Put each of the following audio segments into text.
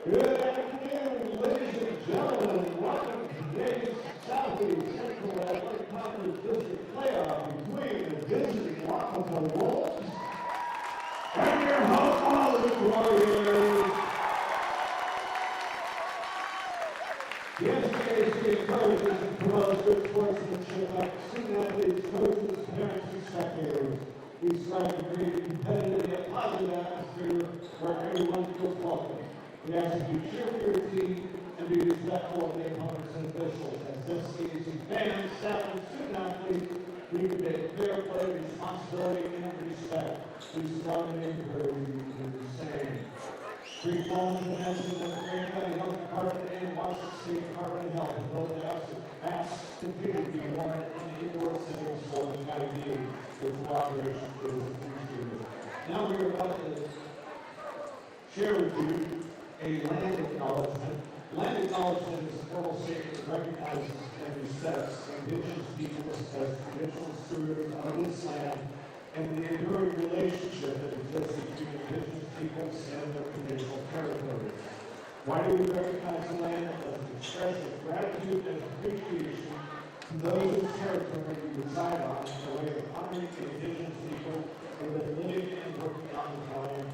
Good afternoon, ladies and gentlemen. Welcome to today's Southeast Central Athletic Conference District Playoff between the visiting Wapato Wolves and your home Wahluke Warriors. The SCAC encourages and promotes good sportsmanship by student athletes, coaches, parents, and spectators. We strive to create a competitive yet positive atmosphere where everyone feels welcome. We ask that you cheer for your team and be respectful of the opponents and officials. As SCAC fans, staff, and student athletes, we commit fair play, responsibility, and respect. We strongly encourage you to do the same. Free flowing events in the Green Health Department and Washington State Department of Health and Building Asks continue to be one in the indoor settings for the county. Your cooperation is appreciated. Now we are about to share with you a land acknowledgement. Land acknowledgement is a formal statement that recognizes and respects Indigenous peoples as traditional stewards of this land and the enduring relationship that exists between Indigenous peoples and their traditional territories. Why do we recognize the land as an expression of gratitude and appreciation to those whose territory we reside on as a way of honoring the Indigenous people who have been living and working on the land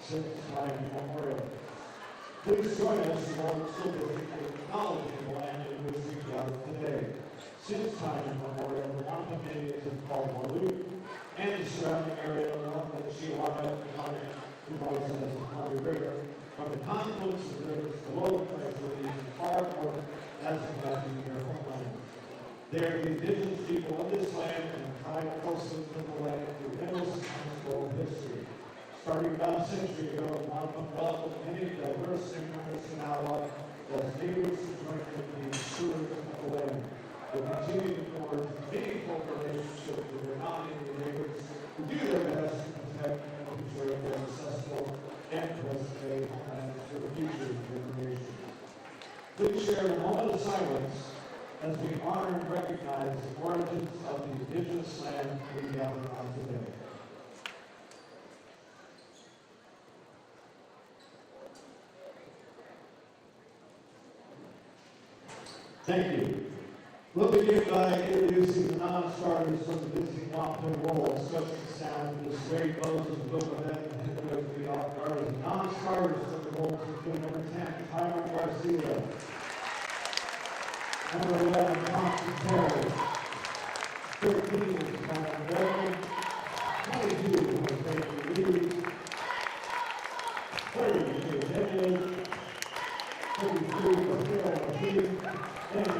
since time immemorial? Please join us in our school district in acknowledging the land in which we gather today. Since time immemorial, the Wapato community has called Wahluke and the surrounding area along the Zillah River, from the confluence of rivers to lower places and far north as impacting their homeland. They are the Indigenous people of this land and tied closely to the land through endless untold history. Starting about a century ago, Wapato welcomed many diverse immigrants and allies as neighbors and jointly the stewards of the land. They continue to forge meaningful relationships with their non-Indian neighbors who do their best to protect and preserve their ancestral and present-day homelands for the future generations. Please share a moment of silence as we honor and recognize the origins of the Indigenous land we gather on today. Thank you. We'll begin by introducing the non-starters from the visiting Wapato role, especially sound this great Moses Booklet and the off-guard. The non-starters from the roles include number 10, Tyron Garcia, number 11, Thompson Terry, 13, Connell Bell, 22, Jose Lee, 32, Henry, 33, Rafael Ortiz, and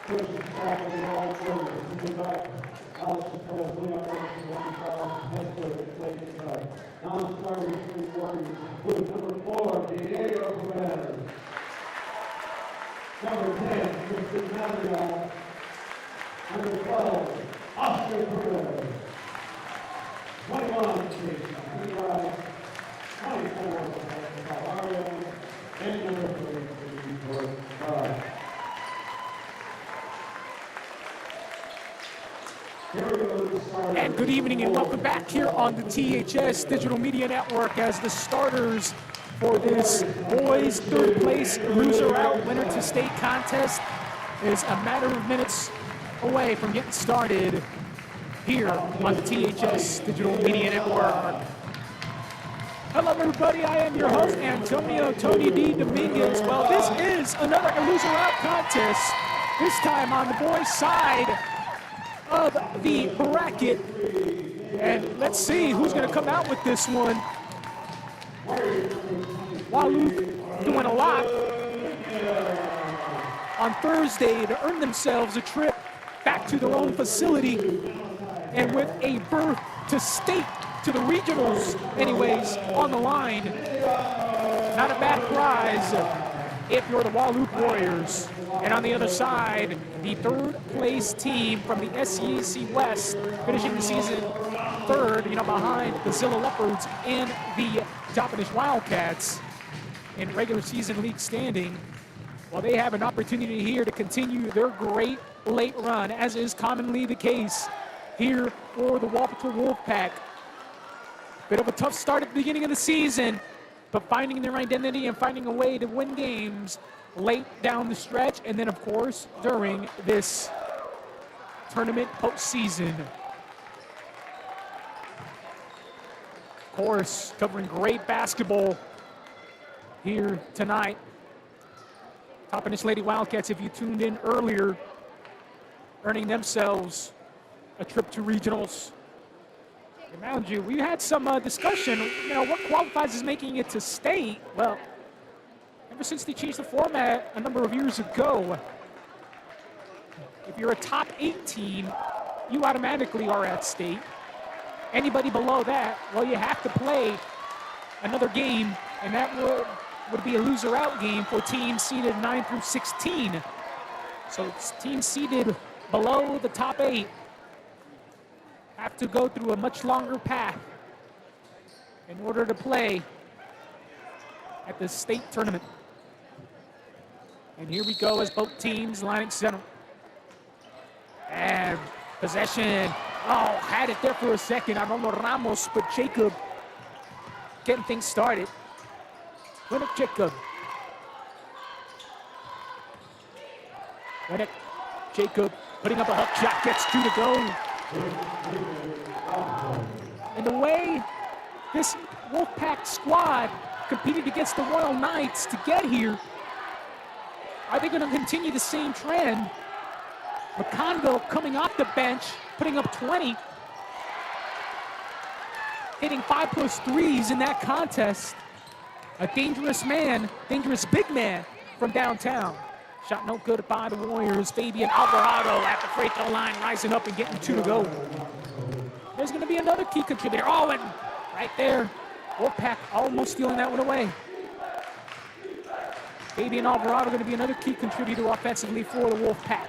Person staff of the all children, to conduct Alex Perez, Leon Anderson, Wendy Charles, Hester, and Clayton Cutt. Non-starting three warriors include number 4, Diego Perez, number 10, Christian Madrigal, number 12, Oscar Perez, 21, Jason Levi, 24, Calvario, and number 3, Ford. And good evening and welcome back here on the THS Digital Media Network as the starters for this boys third place loser out winner to state contest is a matter of minutes away from getting started here on the THS Digital Media Network. Hello everybody, I am your host Antonio Tony D. Dominguez. Well, this is another loser out contest, this time on the boys side of the bracket, and let's see who's going to come out with this one. Wahluke doing a lot on Thursday to earn themselves a trip back to their own facility, and with a berth to state, to the regionals anyways, on the line. Not a bad prize if you're the Wahluke Warriors. And on the other side, the third place team from the SCAC West, finishing the season third, behind the Zillah Leopards and the Toppenish Wildcats in regular season league standing. Well, they have an opportunity here to continue their great late run, as is commonly the case here for the Wapato Wolfpack. Bit of a tough start at the beginning of the season, but finding their identity and finding a way to win games late down the stretch, and then of course during this tournament postseason. Of course, covering great basketball here tonight. Toppenish Lady Wildcats, if you tuned in earlier, earning themselves a trip to regionals. Mind you, we had some discussion, what qualifies as making it to state? Well, ever since they changed the format a number of years ago, if you're a top 8 team, you automatically are at state. Anybody below that, well, you have to play another game, and that would be a loser out game for teams seeded 9 through 16. So teams seeded below the top 8 have to go through a much longer path in order to play at the state tournament. And here we go as both teams lining center. And possession. Oh, had it there for a second. Arnoldo Ramos, but Jacob getting things started. Winnick Jacob. Winnick Jacob putting up a hook shot, gets 2 to go. And the way this Wolfpack squad competed against the Royal Knights to get here, are they going to continue the same trend? McConville coming off the bench, putting up 20, hitting 5+ threes in that contest. A dangerous man, dangerous big man from downtown. Shot no good by the Warriors. Fabian Alvarado at the free throw line, rising up and getting 2 to go. There's going to be another key contributor. Oh, and right there, Wolfpack almost stealing that one away. Fabian Alvarado going to be another key contributor offensively for the Wolfpack.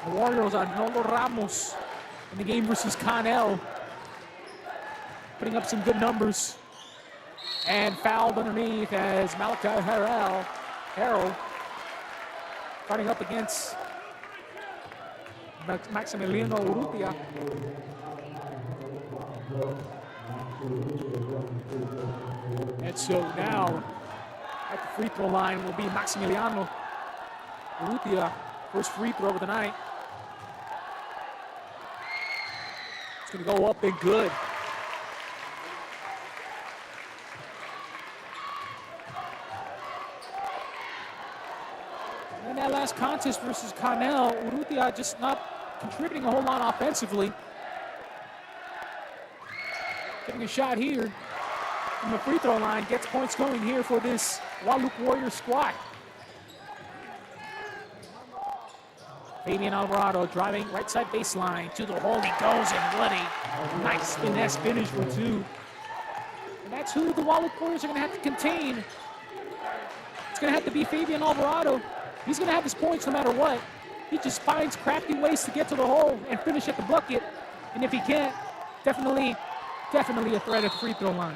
The Warriors are Arnoldo Ramos in the game versus Connell, putting up some good numbers. And fouled underneath as Malachi Harrell fighting up against Maximiliano Urrutia. And so now at the free throw line will be Maximiliano Urrutia. First free throw of the night. It's going to go up and good. In that last contest versus Connell, Urrutia just not contributing a whole lot offensively. Getting a shot here from the free throw line, gets points going here for this Wahluke Warrior squad. Fabian Alvarado driving right side baseline to the hole. He goes, and what a nice finesse finish for 2. And that's who the Wahluke Warriors are going to have to contain. It's going to have to be Fabian Alvarado. He's going to have his points no matter what. He just finds crafty ways to get to the hole and finish at the bucket. And if he can't, definitely a threat at the free throw line.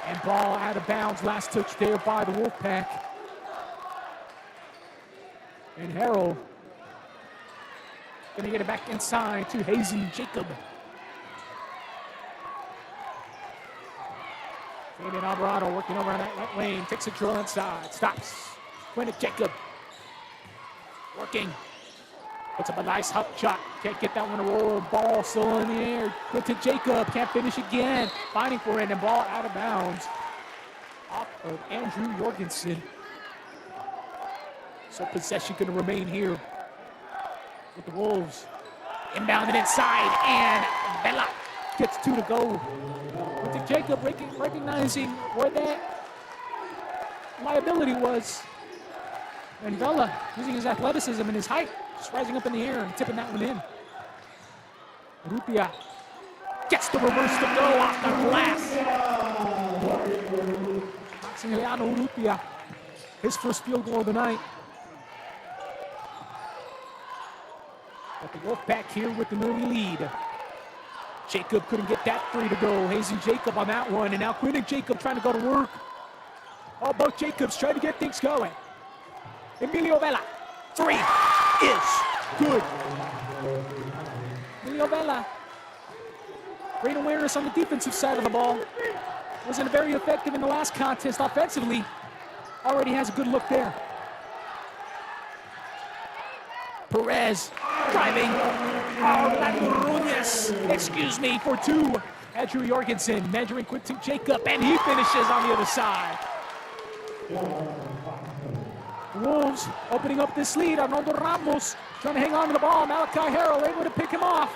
And ball out of bounds. Last touch there by the Wolfpack. And Harrell going to get it back inside to Hazen Jacob. Fabian Alvarado working over on that right lane. Takes a drill inside. Stops. Winnick Jacob. Working. Puts up a nice hop shot. Can't get that one to roll. Ball still in the air. Quinton Jacob can't finish again. Fighting for it, and ball out of bounds. Off of Andrew Jorgensen. So possession going to remain here with the Wolves. Inbounded inside, and Bella gets 2 to go. Quinton Jacob recognizing where that liability was. And Vela, using his athleticism and his height, just rising up in the air and tipping that one in. Urrutia gets the reverse to go off the glass. Maximiliano Urrutia, his first field goal of the night. But the Wolfpack here with an early lead. Jacob couldn't get that 3 to go. Hazen Jacob on that one, and now Quinton Jacob trying to go to work. Oh, both Jacobs trying to get things going. Emilio Vela, 3 is good. Emilio Vela, great awareness on the defensive side of the ball. Wasn't very effective in the last contest offensively. Already has a good look there. Perez driving. Excuse me, for 2. Andrew Jorgensen measuring Quinton Jacob, and he finishes on the other side. Wolves opening up this lead. Arnoldo Ramos trying to hang on to the ball. Malachi Harrell able to pick him off.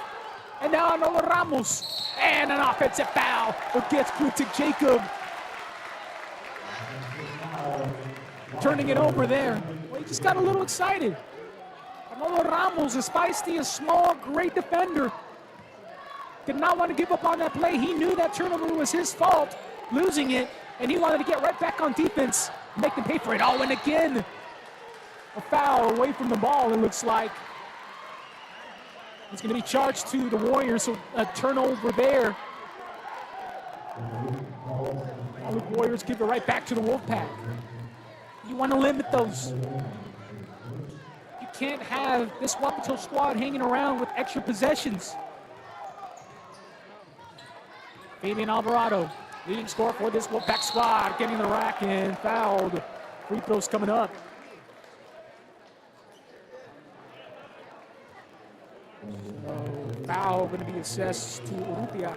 And now Arnoldo Ramos. And an offensive foul against Quinton Jacob. Turning it over there. Well, he just got a little excited. Arnoldo Ramos is feisty, a small, great defender. Did not want to give up on that play. He knew that turnover was his fault, losing it, and he wanted to get right back on defense, make them pay for it. Oh, and again, a foul away from the ball, it looks like. It's going to be charged to the Warriors, so a turnover there. Wahluke Warriors give it right back to the Wolfpack. You want to limit those. You can't have this Wapato squad hanging around with extra possessions. Fabian Alvarado, leading scorer for this Wolfpack squad, getting the rack and fouled. Free throws coming up. So, foul going to be assessed to Urrutia.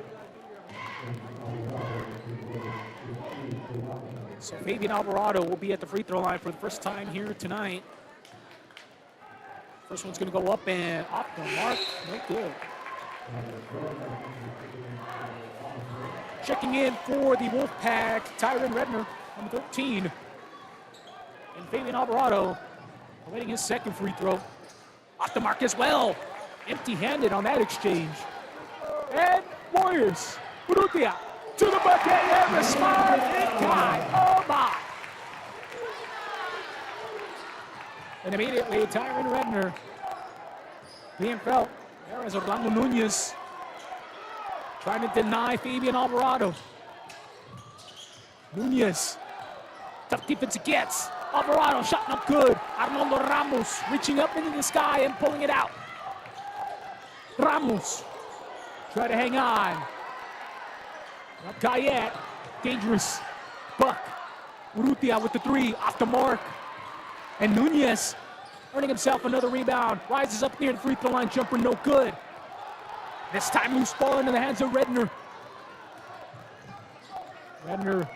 So Fabian Alvarado will be at the free throw line for the first time here tonight. First one's going to go up and off the mark. No good. Checking in for the Wolfpack, Tyron Redner, number 13. And Fabian Alvarado awaiting his second free throw. Off the mark as well. Empty-handed on that exchange. And Warriors, Urrutia to the bucket and respond in time. Oh my! And immediately, Tyron Redner being felt. There is Orlando Nunez trying to deny Fabian Alvarado. Nunez, tough defense gets. Alvarado shot up good. Arnoldo Ramos reaching up into the sky and pulling it out. Ramos try to hang on. Not Guyette, dangerous. Buck, Urrutia with the three, off the mark. And Nunez earning himself another rebound. Rises up near the free throw line, jumper no good. This time loose ball into the hands of Redner. Redner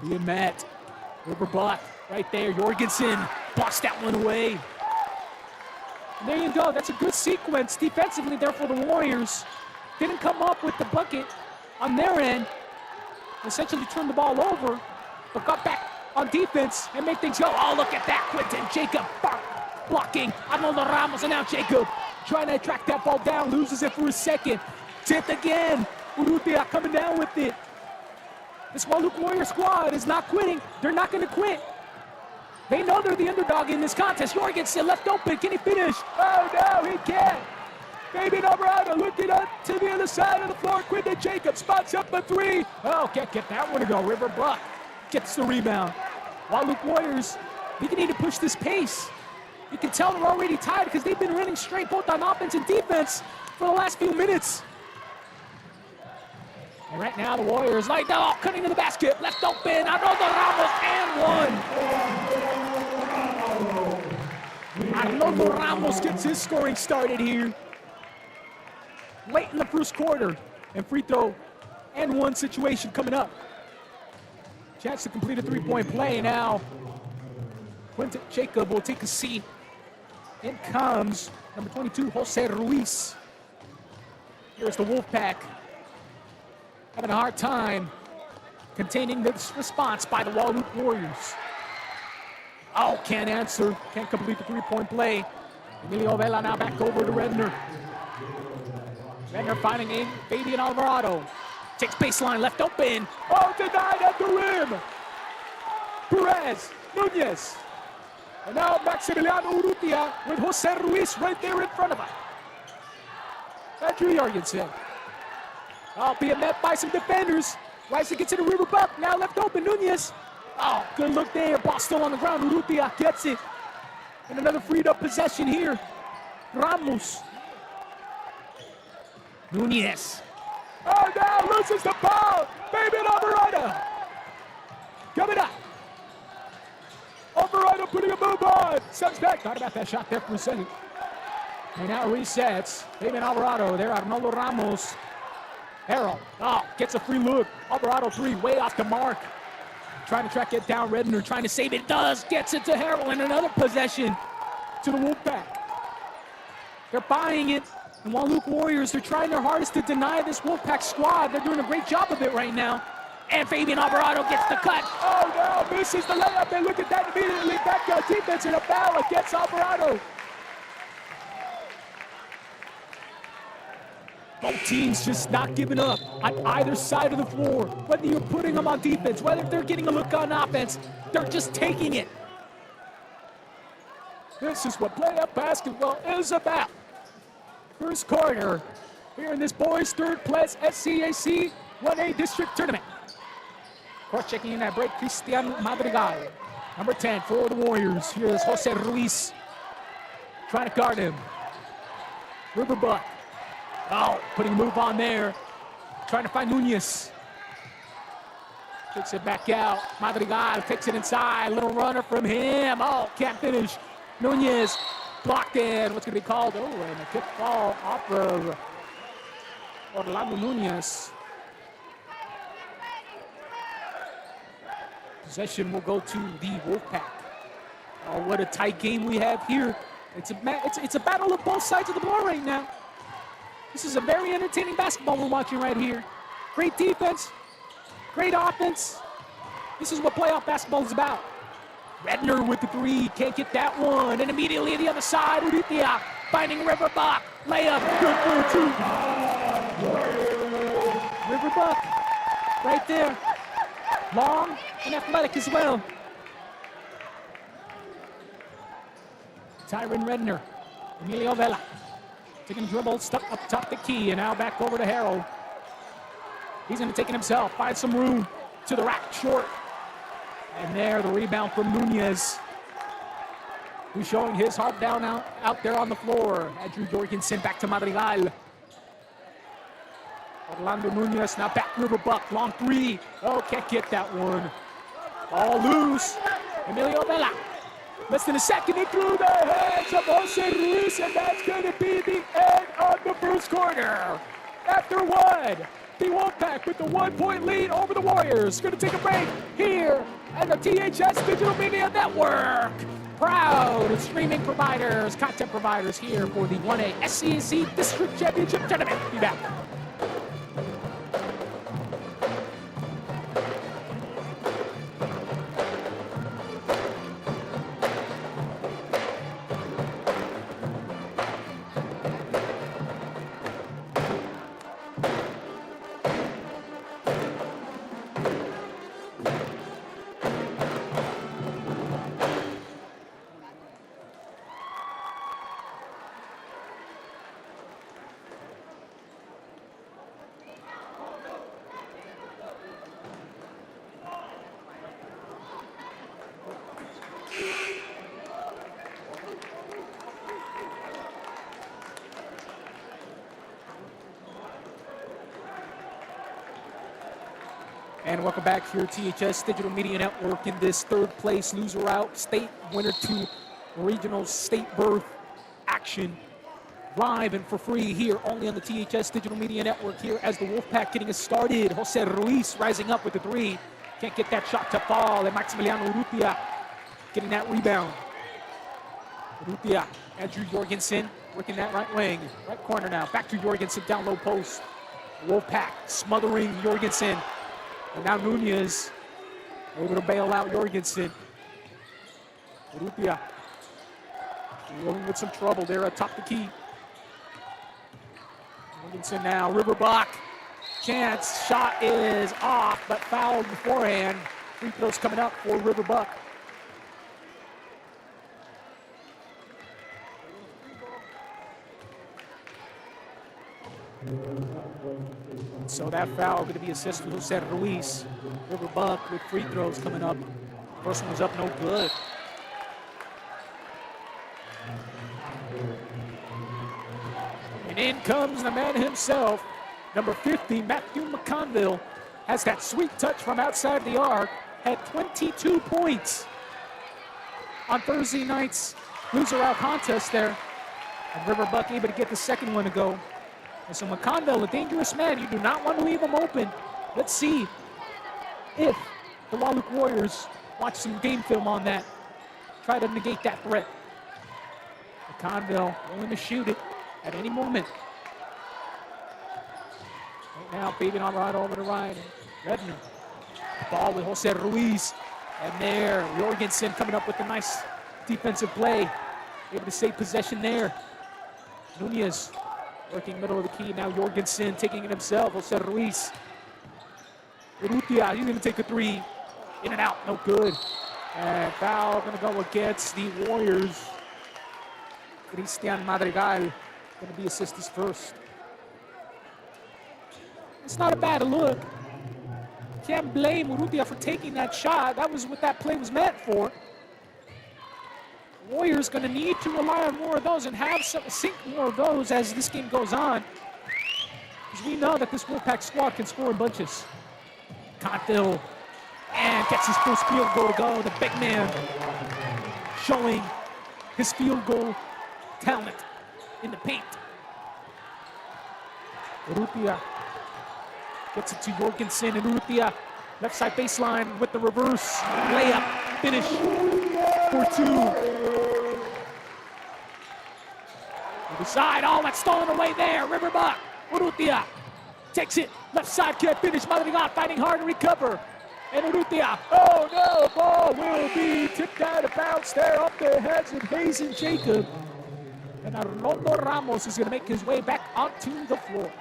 being met. River Buck right there. Jorgensen blocks that one away. And there you go. That's a good sequence defensively there for the Warriors. Didn't come up with the bucket on their end. Essentially turned the ball over, but got back on defense and made things go. Oh, look at that. Quentin Jacob blocking. Arnoldo Ramos, and now Jacob trying to track that ball down. Loses it for a second. Tipped again. Urrutia coming down with it. This Wahluke Warrior squad is not quitting. They're not going to quit. They know they're the underdog in this contest. Jorgensen left open. Can he finish? Oh, no, he can't. Fabian Alvarado looking up to the other side of the floor. Quentin Jacob spots up a three. Oh, can't get that one to go. River Buck gets the rebound. Wahluke Warriors, they need to push this pace. You can tell they're already tired because they've been running straight both on offense and defense for the last few minutes. And right now the Warriors cutting to the basket, left open, Arnoldo Ramos, and one. Arnoldo Ramos gets his scoring started here. Late in the first quarter, and free throw and one situation coming up. Chance to complete a three-point play now. Quentin Jacob will take a seat. In comes number 22, Jose Ruiz. Here's the Wolfpack. Having a hard time containing this response by the Wahluke Warriors. Oh, can't answer. Can't complete the three-point play. Emilio Vela now back over to Redner. Redner finding Fabian Alvarado. Takes baseline, left open. Oh, denied at the rim. Perez, Nunez. And now Maximiliano Urrutia with Jose Ruiz right there in front of him. Andrew Jorgensen. Oh, being met by some defenders. Rice gets it to River Buck. Now left open, Nunez. Oh, good look there. Ball still on the ground. Urrutia gets it. And another freed up possession here. Ramos. Nunez. Oh, now loses the ball. Fabian Alvarado. Coming up. Alvarado putting a move on. Steps back. Thought about that shot there for a second. And now resets. Fabian Alvarado there. Arnoldo Ramos. Harrell. Oh, gets a free look. Alvarado three. Way off the mark. Trying to track it down. Redner trying to save it. Does. Gets it to Harrell. And another possession to the Wolfpack. They're buying it. And Wahluke Warriors, they're trying their hardest to deny this Wolfpack squad. They're doing a great job of it right now. And Fabian Alvarado gets the cut. Oh, no, misses the layup. And look at that immediately. Back out defense and a foul against Alvarado. Both teams just not giving up on either side of the floor. Whether you're putting them on defense, whether they're getting a look on offense, they're just taking it. This is what playoff basketball is about. First quarter here in this boys' third place SCAC 1A District Tournament. Course checking in that break, Cristian Madrigal. Number 10 for the Warriors. Here's Jose Ruiz trying to guard him. Riverbuck. Oh, putting a move on there. Trying to find Nunez. Kicks it back out. Madrigal takes it inside. Little runner from him. Oh, can't finish. Nunez blocked in. What's going to be called? Oh, and a kick ball off of Orlando Nunez. Possession will go to the Wolfpack. Oh, what a tight game we have here. It's a battle of both sides of the ball right now. This is a very entertaining basketball we're watching right here. Great defense, great offense. This is what playoff basketball is about. Redner with the three, can't get that one. And immediately the other side, Urrutia finding Riverbuck. Layup, good for two. Riverbuck, right there. Long and athletic as well. Tyron Redner, Emilio Vela. Taking dribble, stuck up top the key, and now back over to Harold. He's going to take it himself, find some room to the rack, short. And there, the rebound from Nunez, who's showing his heart down out there on the floor. Andrew Jorgensen back to Madrigal. Orlando Nunez, now back Riverbuck, long three. Oh, can't get that one. All loose. Emilio Vela. Less than a second, and through the hands of Jose Ruiz, and that's going to be the end of the first quarter. After one, the Wolfpack with the 1-point lead over the Warriors. Going to take a break here at the THS Digital Media Network. Proud streaming providers, content providers here for the 1A SCAC District Championship Tournament. Be back. And welcome back here to THS Digital Media Network in this third place loser out state winner to regional state berth action. Live and for free here only on the THS Digital Media Network here as the Wolfpack getting us started. Jose Ruiz rising up with the three. Can't get that shot to fall. And Maximiliano Urrutia getting that rebound. Urrutia, Andrew Jorgensen working that right wing. Right corner now. Back to Jorgensen down low post. Wolfpack smothering Jorgensen. And now Nunez able to bail out Jorgensen. Urrutia dealing with some trouble there atop the key. Jorgensen now, Riverbuck. Chance, shot is off, but fouled beforehand. Free throws coming up for Riverbuck. So that foul going to be assisted to Jose Ruiz. Riverbuck with free throws coming up. First one was up, no good. And in comes the man himself. Number 50, Matthew McConville, has that sweet touch from outside the arc. Had 22 points on Thursday night's loser out contest there. And Riverbuck able to get the second one to go. And so McConville, a dangerous man. You do not want to leave him open. Let's see if the Wahluke Warriors watch some game film on that. Try to negate that threat. McConville willing to shoot it at any moment. Right now, paving on right over the right. Redner. Ball with Jose Ruiz. And there, Jorgensen coming up with a nice defensive play. Able to save possession there. Nunez working middle of the key. Now Jorgensen taking it himself. Jose Ruiz. Urrutia, he's going to take a three. In and out, no good. And foul going to go against the Warriors. Cristian Madrigal going to be assist his first. It's not a bad look. Can't blame Urrutia for taking that shot. That was what that play was meant for. Warriors going to need to rely on more of those and have sink more of those as this game goes on. Because we know that this Wolfpack squad can score in bunches. Connell and gets his first field goal to go. The big man showing his field goal talent in the paint. Urrutia gets it to Jorgensen, and Urrutia left side baseline with the reverse layup finish for 2. Other side, oh, that's stolen away there. Riverbuck, Urrutia takes it, left side, can't finish. Madrigal fighting hard to recover. And Urrutia, oh no, ball will be tipped out of bounds there off the heads of Hayes and Jacob. And Arnoldo Ramos is going to make his way back onto the floor.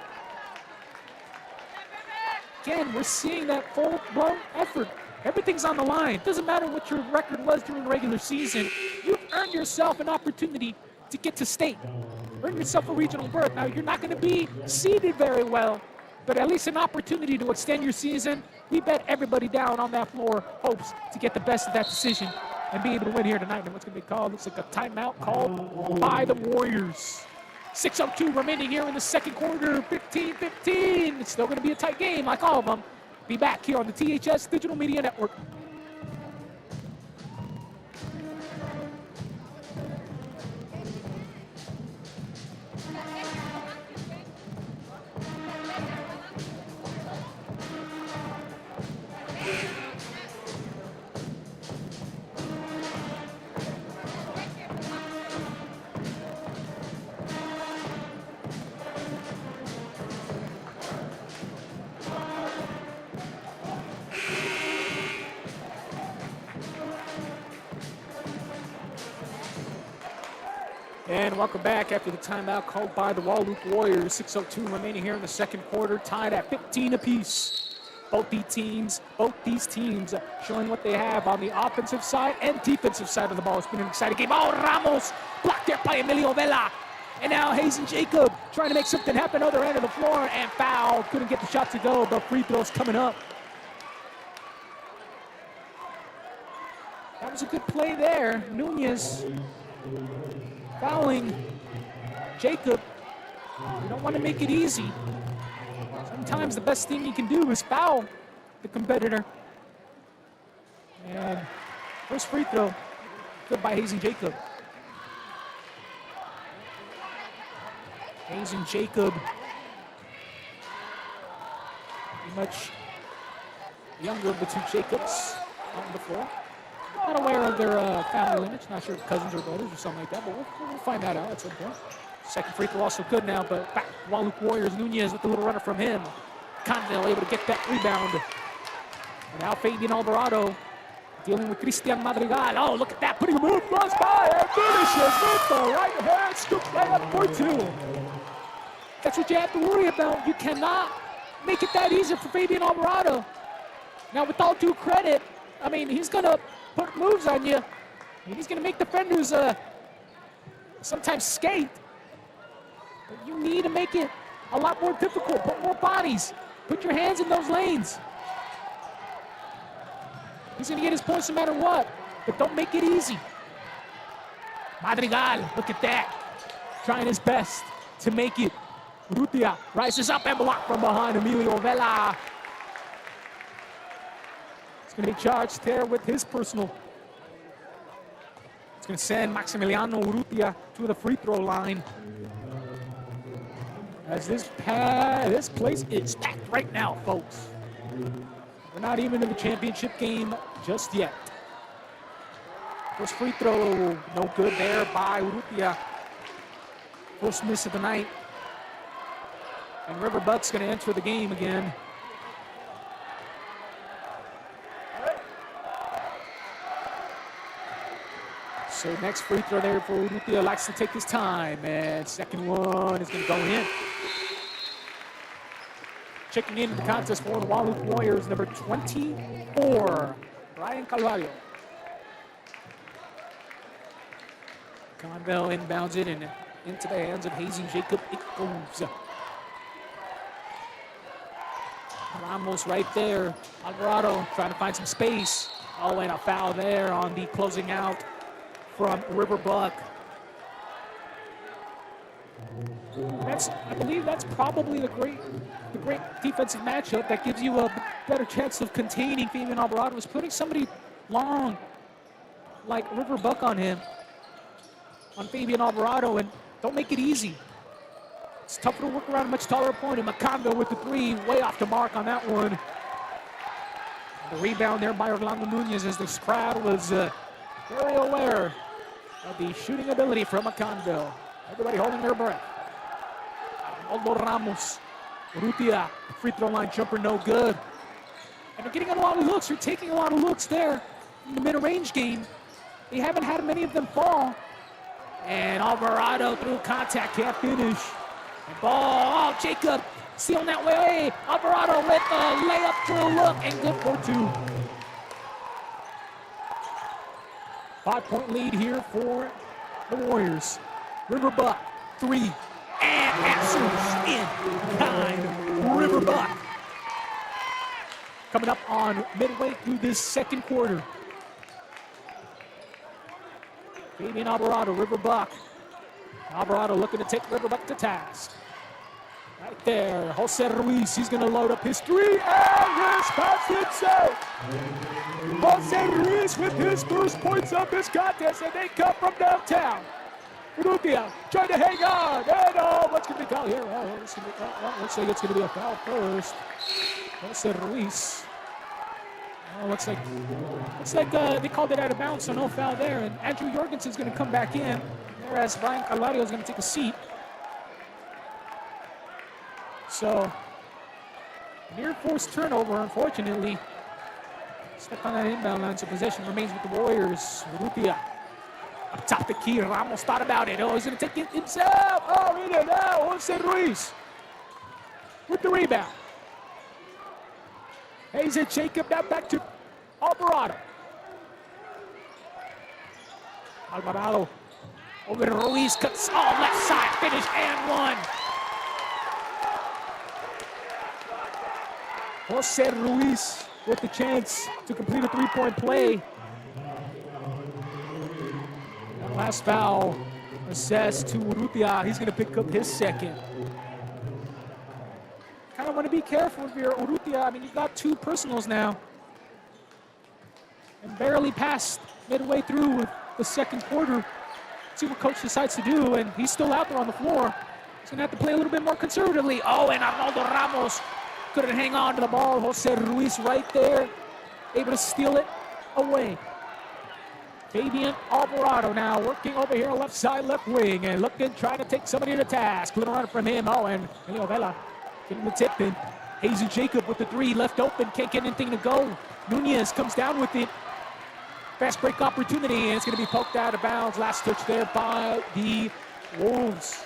Again, we're seeing that full-blown effort. Everything's on the line. Doesn't matter what your record was during the regular season. You've earned yourself an opportunity to get to state. Earn yourself a regional berth. Now, you're not going to be seeded very well, but at least an opportunity to extend your season. We bet everybody down on that floor hopes to get the best of that decision and be able to win here tonight. And what's going to be called? Looks like a timeout called by the Warriors. 6:02 remaining here in the second quarter. 15-15. It's still going to be a tight game like all of them. Be back here on the THS Digital Media Network. And welcome back after the timeout called by the Wahluke Warriors. 6:02 remaining here in the second quarter, tied at 15 apiece. Both these teams showing what they have on the offensive side and defensive side of the ball. It's been an exciting game. Oh, Ramos blocked there by Emilio Vela. And now Hayes and Jacob trying to make something happen other end of the floor, and foul. Couldn't get the shot to go, but free throws coming up. That was a good play there. Nunez fouling Jacob. You don't want to make it easy. Sometimes the best thing you can do is foul the competitor. And first free throw, good by Hayes and Jacob. Hayes and Jacob, pretty much younger of the two Jacobs on the floor. Not aware of their family lineage, not sure if cousins or brothers or something like that, but we'll find that out at some point. Second free throw also good now, but back Wahluke Warriors. Nunez with the little runner from him. Connell able to get that rebound. And now Fabian Alvarado dealing with Cristian Madrigal. Oh, look at that, putting a move, runs by, and finishes with the right hand scoop layup for 2. That's what you have to worry about. You cannot make it that easy for Fabian Alvarado. Now, with all due credit, I mean, he's going to put moves on you, and he's going to make defenders sometimes skate. But you need to make it a lot more difficult. Put more bodies. Put your hands in those lanes. He's going to get his points no matter what, but don't make it easy. Madrigal, look at that. Trying his best to make it. Urrutia rises up and blocked from behind Emilio Vela. He's going to be charged there with his personal. It's going to send Maximiliano Urrutia to the free throw line. As this place is packed right now, folks. We're not even in the championship game just yet. First free throw, no good there by Urrutia. First miss of the night. And Riverbuck's going to enter the game again. So next free throw there for Urrutia, likes to take his time, and second one is going to go in. Checking into the contest for the Wahluke Warriors, number 24, Brian Carvalho. Connell inbounds it and into the hands of Hayes and Jacob. It goes. Ramos right there. Alvarado trying to find some space. Oh, and a foul there on the closing out from Riverbuck. I believe that's probably the great defensive matchup that gives you a better chance of containing Fabian Alvarado, is putting somebody long like Riverbuck on him, on Fabian Alvarado, and don't make it easy. It's tougher to work around a much taller opponent. Macondo with the three, way off the mark on that one. The rebound there by Orlando Nunez, as this crowd was very aware of the shooting ability from Macondo. Everybody holding their breath. Aldo Ramos, Urrutia, free throw line jumper, no good. And they're getting a lot of looks. They're taking a lot of looks there in the mid-range game. They haven't had many of them fall. And Alvarado through contact, can't finish. And ball, oh, Jacob sealing that way. Alvarado with a layup, true look, and good for two. 5-point lead here for the Warriors. Riverbuck, three, and answers in time. Riverbuck coming up on midway through this second quarter. Fabian Alvarado, Riverbuck. Alvarado looking to take Riverbuck to task. Right there, Jose Ruiz, he's going to load up his three, and his basket set. Jose Ruiz with his first points of this contest, and they come from downtown. Urrutia trying to hang on, and what's going to be called here? Well, looks like it's going to be a foul first. Jose Ruiz. Looks like they called it out of bounds, so no foul there. And Andrew Jorgensen's going to come back in, whereas Brian Carlario is going to take a seat. So, near forced turnover, unfortunately. Stuck on that inbound line, so possession remains with the Warriors. Urrutia up top the key. Ramos thought about it. Oh, he's going to take it himself. Oh, read it now. Jose Ruiz with the rebound. Hayes and Jacob, now back to Alvarado. Alvarado over to Ruiz, cuts, left side, finish, and one. Jose Ruiz with the chance to complete a three-point play. That last foul assessed to Urrutia. He's going to pick up his second. Kind of want to be careful if you're Urrutia. I mean, you've got two personals now. And barely past midway through with the second quarter. See what coach decides to do, and he's still out there on the floor. He's going to have to play a little bit more conservatively. Oh, and Arnaldo Ramos couldn't hang on to the ball. Jose Ruiz right there, able to steal it away. Fabian Alvarado now working over here left side, left wing, and looking, trying to take somebody to task. Little run from him. Oh, and Leo Vela getting the tip in. Hayes and Jacob with the three, left open, can't get anything to go. Nunez comes down with it. Fast break opportunity, and it's going to be poked out of bounds. Last touch there by the Wolves.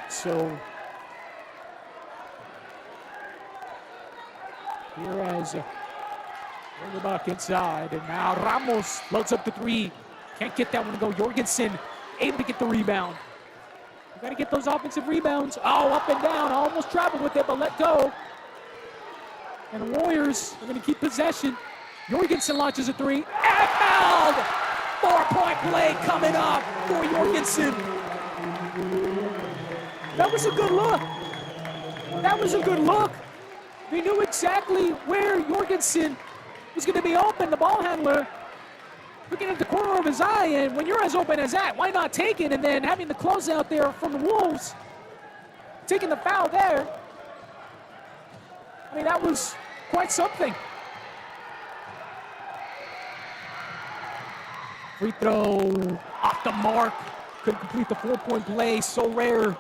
So, here as bring it back inside, and now Ramos loads up the three. Can't get that one to go. Jorgensen able to get the rebound. You got to get those offensive rebounds. Oh, up and down. Almost traveled with it, but let go. And the Warriors are going to keep possession. Jorgensen launches a three. And fouled! 4-point play coming up for Jorgensen. That was a good look. That was a good look. They knew exactly where Jorgensen was going to be open, the ball handler. Looking at the corner of his eye, and when you're as open as that, why not take it? And then having the closeout there from the Wolves, taking the foul there. I mean, that was quite something. Free throw off the mark. Couldn't complete the 4-point play, so rare.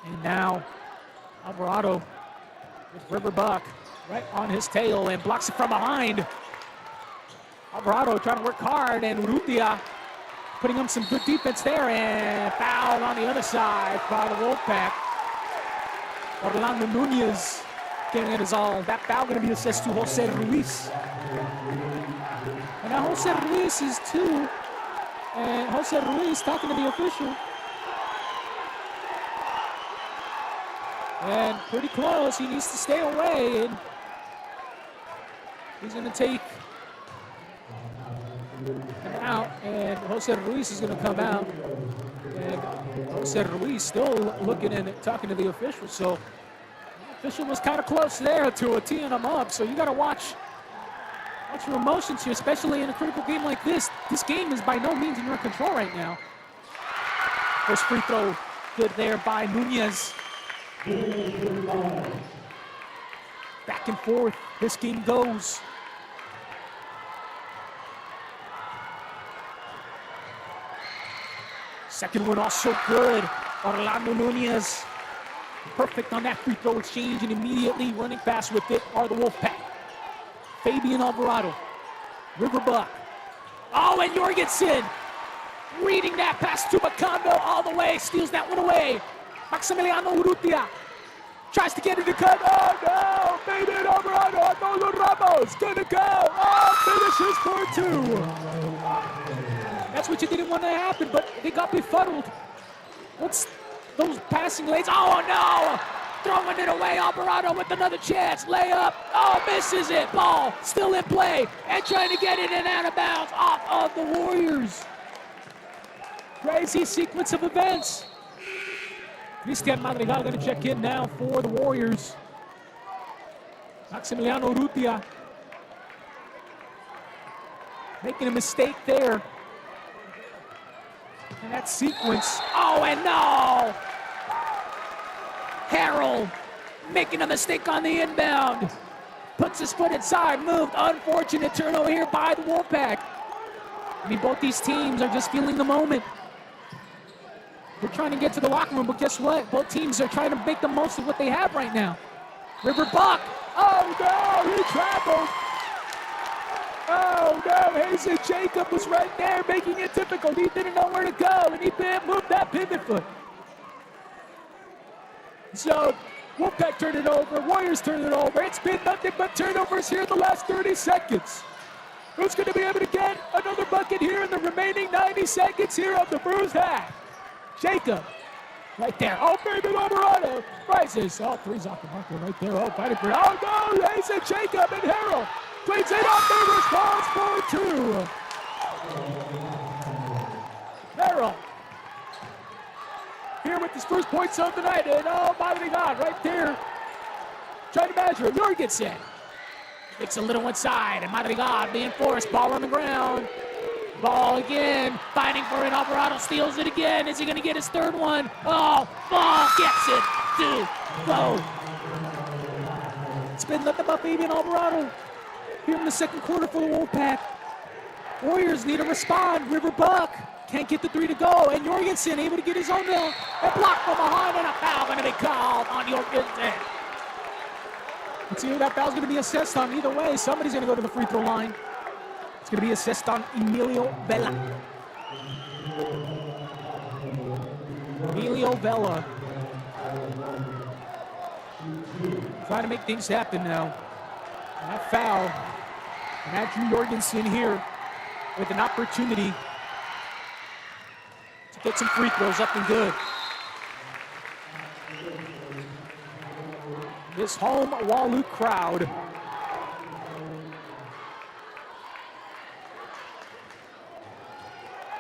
And now Alvarado with Riverbuck right on his tail and blocks it from behind. Alvarado trying to work hard, and Urrutia putting on some good defense there, and foul on the other side by the Wolfpack. Orlando Nunez giving it his all. That foul going to be assessed to Jose Ruiz. And Now Jose Ruiz is 2. And Jose Ruiz talking to the official. And pretty close. He needs to stay away. And he's going to take him out. And Jose Ruiz is going to come out. And Jose Ruiz still looking and talking to the official. So the official was kind of close there to teeing him up. So you got to watch your emotions here, especially in a critical game like this. This game is by no means in your control right now. First free throw good there by Nunez. Back and forth, this game goes. Second one also good. Orlando Nunez. Perfect on that free throw exchange, and immediately running fast with it are the Wolfpack. Fabian Alvarado, Riverbuck. Oh, and Jorgensen reading that pass to Macondo all the way, steals that one away. Maximiliano Urrutia tries to get it to cut. Oh no, Fabian Alvarado, Arnoldo Ramos, gonna go. Oh, finishes for 2. That's what you didn't want to happen, but they got befuddled. What's those passing lanes? Oh no! Throwing it away, Alvarado with another chance. Layup. Oh, misses it. Ball still in play. And trying to get it in out of bounds off of the Warriors. Crazy sequence of events. Cristian Madrigal going to check in now for the Warriors. Maximiliano Urrutia making a mistake there. And that sequence. Oh, and no! Harrell making a mistake on the inbound. Puts his foot inside, moved. Unfortunate turnover here by the Wolfpack. I mean, both these teams are just feeling the moment. They're trying to get to the locker room, but guess what? Both teams are trying to make the most of what they have right now. Riverbuck. Oh, no, he traveled. Oh, no, Hazen Jacob was right there making it difficult. He didn't know where to go, and he moved that pivot foot. So, Wolfpack turned it over, Warriors turned it over. It's been nothing but turnovers here in the last 30 seconds. Who's going to be able to get another bucket here in the remaining 90 seconds here of the first half? Jacob, right there. Oh, Fabian Alvarado rises. Oh, 3's off the marker right there. Oh, fighting for it. Oh, no, Hazen Jacob and Harrell. Plays it up, they response for 2. Harrell. Here with his first points of the night, and oh, Madrigal right there. Trying to measure it. Jorgensen makes a little inside, and Madrigal being forced. Ball on the ground. Ball again. Fighting for it. Alvarado steals it again. Is he going to get his third one? Oh, ball gets it. 2, go. It's been nothing but Fabian Alvarado here in the second quarter for the Wolfpack. Warriors need to respond. Riverbuck can't get the 3 to go, and Jorgensen able to get his own mill and block from behind, and a foul going to be called on Jorgensen. Let's see who that foul's going to be assessed on. Either way, somebody's going to go to the free throw line. It's going to be assessed on Emilio Vela. Emilio Vela trying to make things happen now. And that foul, and Andrew Jorgensen here with an opportunity to get some free throws up and good. This home Wahluke crowd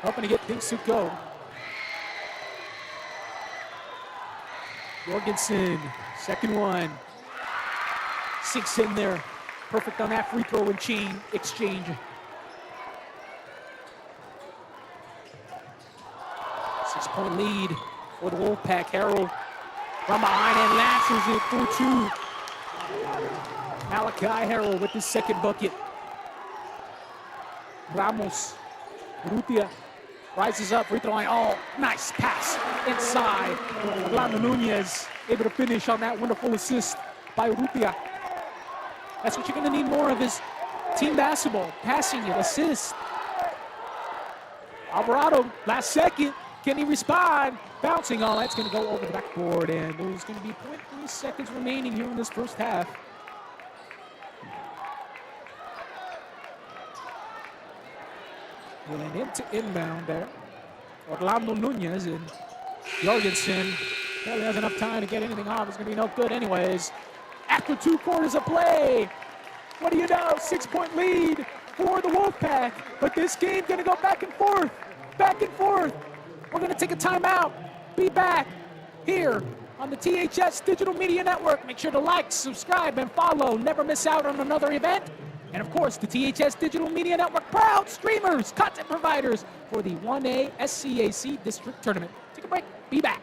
hoping to get things to go. Jorgensen, second one. Sinks in there. Perfect on that free throw and chain exchange. 6-point lead for the Wolfpack. Harrell from behind and lashes it for 2. Malachi Harrell with his second bucket. Ramos, Urrutia rises up, free throw line. Oh, nice pass inside. Orlando Nunez able to finish on that wonderful assist by Urrutia. That's what you're going to need more of is team basketball, passing it, assist. Alvarado, last second. Can he respond? Bouncing. Oh, that's going to go over the backboard, and there's going to be 0.3 seconds remaining here in this first half. And into inbound there. Orlando Nunez and Jorgensen barely has enough time to get anything off. It's going to be no good anyways. After 2 quarters of play, what do you know? 6-point lead for the Wolfpack. But this game's going to go back and forth, back and forth. We're going to take a timeout. Be back here on the THS Digital Media Network. Make sure to like, subscribe, and follow. Never miss out on another event. And of course, the THS Digital Media Network, proud streamers, content providers for the 1A SCAC District Tournament. Take a break. Be back.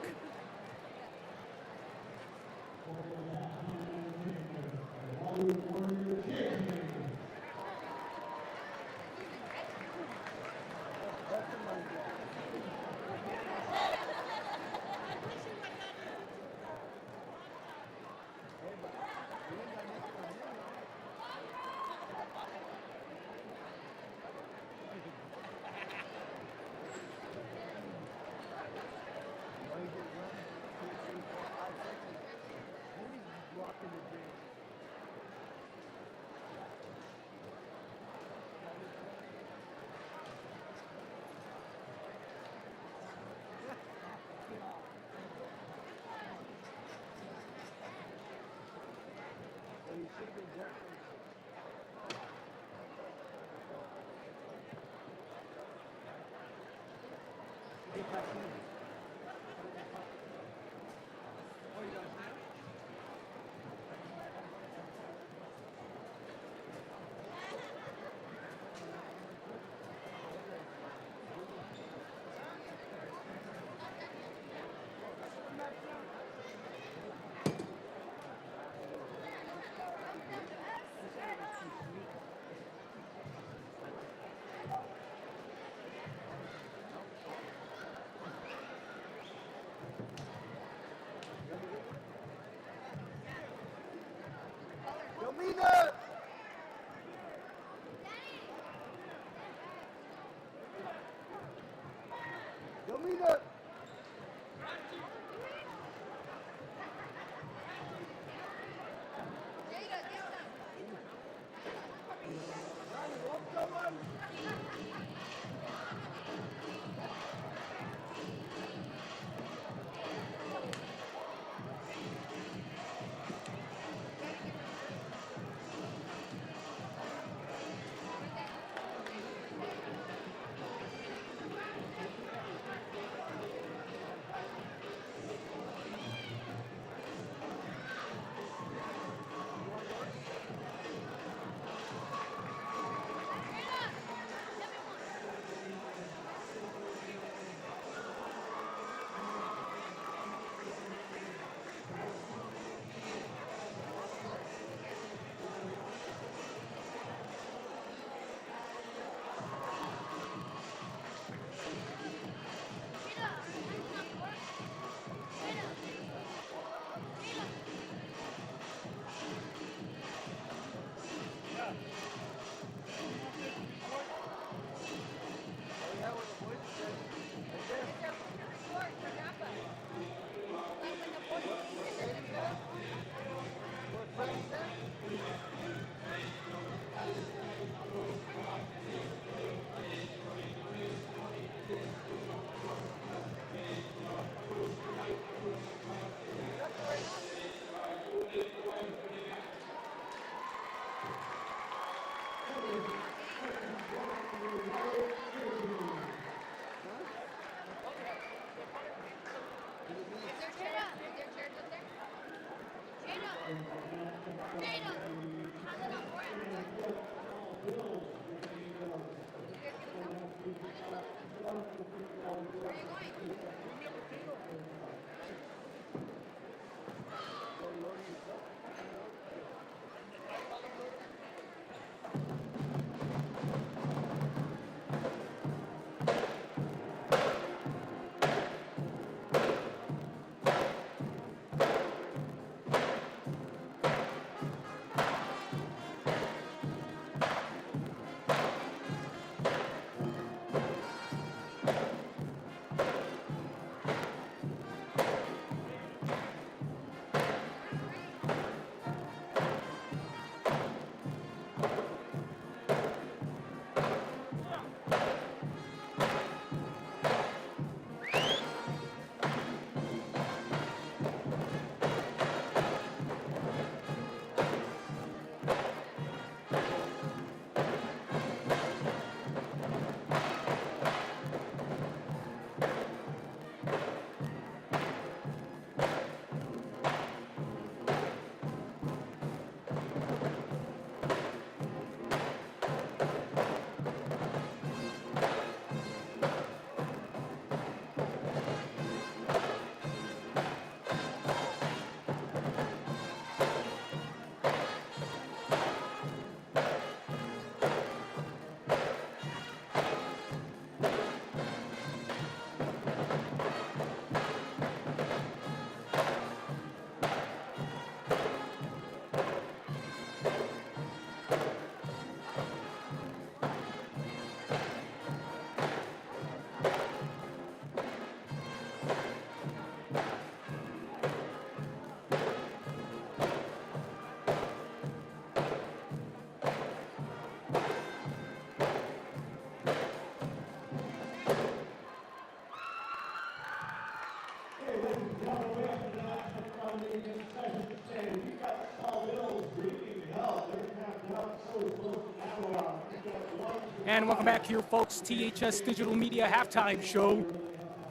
And welcome back here, folks. THS Digital Media Halftime Show.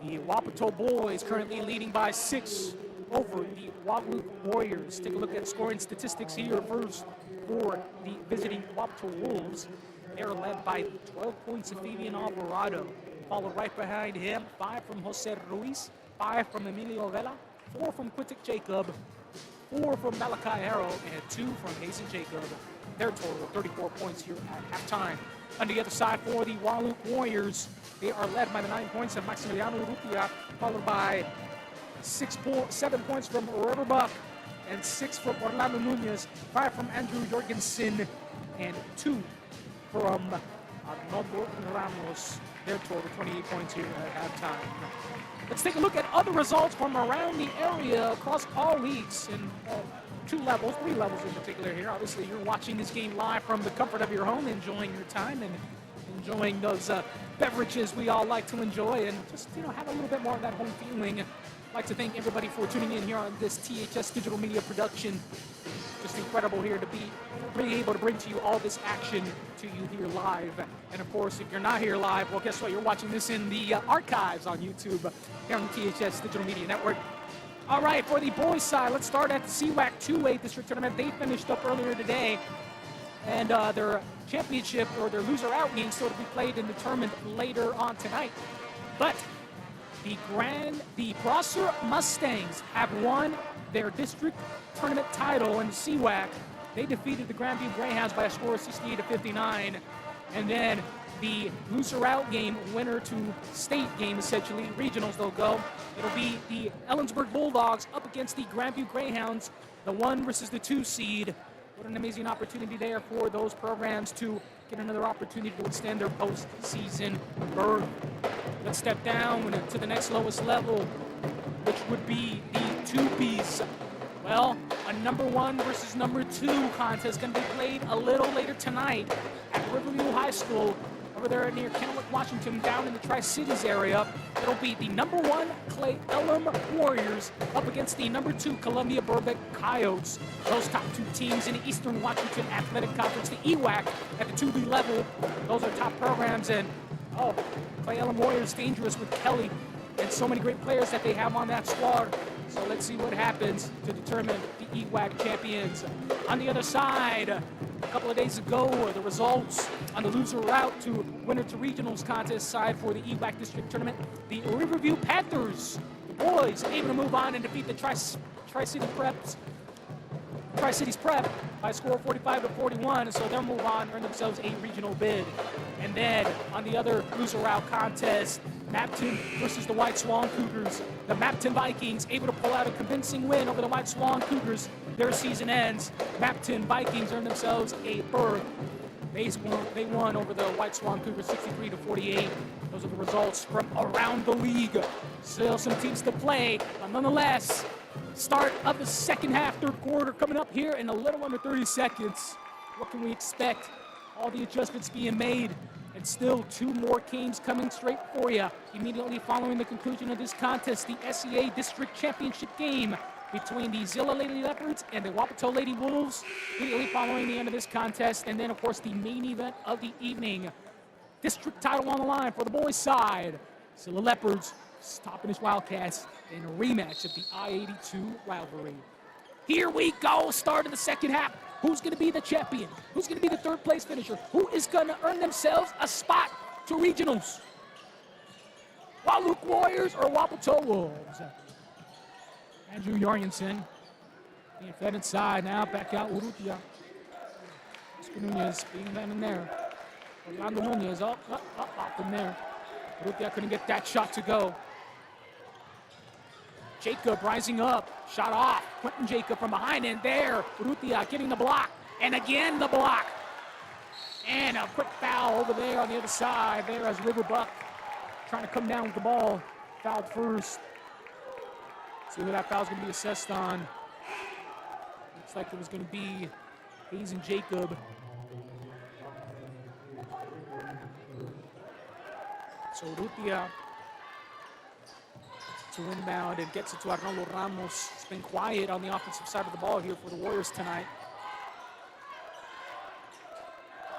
The Wapato boys currently leading by 6 over the Wahluke Warriors. Take a look at scoring statistics here. First, for the visiting Wapato Wolves, they're led by 12 points of Fabian Alvarado. Followed right behind him, 5 from Jose Ruiz, 5 from Emilio Vela, 4 from Quintic Jacob, 4 from Malachi Harrow, and 2 from Hazen Jacob. Their total of 34 points here at halftime. On the other side for the Wahluke Warriors, they are led by the 9 points of Maximiliano Urrutia, followed by 7 points from Riverbuck, and 6 from Orlando Nunez, 5 from Andrew Jorgensen, and 2 from Arnoldo Ramos. Their total 28 points here at halftime. Let's take a look at other results from around the area across all leagues in 3 levels in particular here. Obviously, you're watching this game live from the comfort of your home, enjoying your time and enjoying those beverages we all like to enjoy, and just have a little bit more of that home feeling. I'd like to thank everybody for tuning in here on this THS Digital Media production. Just incredible here to be able to bring to you all this action to you here live. And of course, if you're not here live, well, guess what? You're watching this in the archives on YouTube here on the THS Digital Media Network. All right, for the boys' side, let's start at the SCAC 2A District Tournament. They finished up earlier today, and their championship or their loser-out game still to be played and determined later on tonight. But the Prosser Mustangs have won their district tournament title in the SCAC. They defeated the Grandview Greyhounds by a score of 68-59, and then the loser-out game, winner to state game, essentially, regionals they'll go. It'll be the Ellensburg Bulldogs up against the Grandview Greyhounds, the 1 versus the 2 seed. What an amazing opportunity there for those programs to get another opportunity to extend their postseason berth. Let's step down to the next lowest level, which would be the 2Bs. Well, a number 1 versus number 2 contest going to be played a little later tonight at Riverview High School over there near Kennewick, Washington, down in the Tri-Cities area. It'll be the number 1 Clay Elm Warriors up against the number 2 Columbia Burbank Coyotes. Those top 2 teams in the Eastern Washington Athletic Conference, the EWAC, at the 2B level. Those are top programs, and Clay Elm Warriors dangerous with Kelly and so many great players that they have on that squad. So let's see what happens to determine the EWAC champions. On the other side, a couple of days ago, the results on the loser route to winner to regionals contest side for the EWAC District Tournament. The Riverview Panthers, the boys, able to move on and defeat the Tri-Cities Prep by a score of 45-41, so they'll move on, earn themselves a regional bid. And then on the other loser route contest, Mapton versus the White Swan Cougars. The Mapton Vikings able to pull out a convincing win over the White Swan Cougars. Their season ends. Mapton Vikings earn themselves a berth. They won over the White Swan Cougars 63-48. Those are the results from around the league. Still some teams to play, but nonetheless, start of the second half, third quarter coming up here in a little under 30 seconds. What can we expect? All the adjustments being made, and still 2 more games coming straight for you. Immediately following the conclusion of this contest, the SCA District Championship game between the Zillah Lady Leopards and the Wapato Lady Wolves, immediately following the end of this contest, and then of course the main event of the evening. District title on the line for the boys' side. Zillah Leopards stopping his Wildcats in a rematch of the I-82 rivalry. Here we go, start of the second half. Who's going to be the champion? Who's going to be the third place finisher? Who is going to earn themselves a spot to regionals? Wahluke Warriors or Wapato Wolves? Andrew Jorgensen being fed inside now, back out Urrutia. Oscar Nunez being down in there. Orlando Nunez up in there. Urrutia couldn't get that shot to go. Jacob rising up, shot off. Quentin Jacob from behind, and there, Urrutia getting the block, and again the block. And a quick foul over there on the other side, there as Riverbuck trying to come down with the ball. Fouled first. See who that foul's going to be assessed on. Looks like it was going to be Hazen Jacob. So Urrutia to inbound and gets it to Arnoldo Ramos. It's been quiet on the offensive side of the ball here for the Warriors tonight.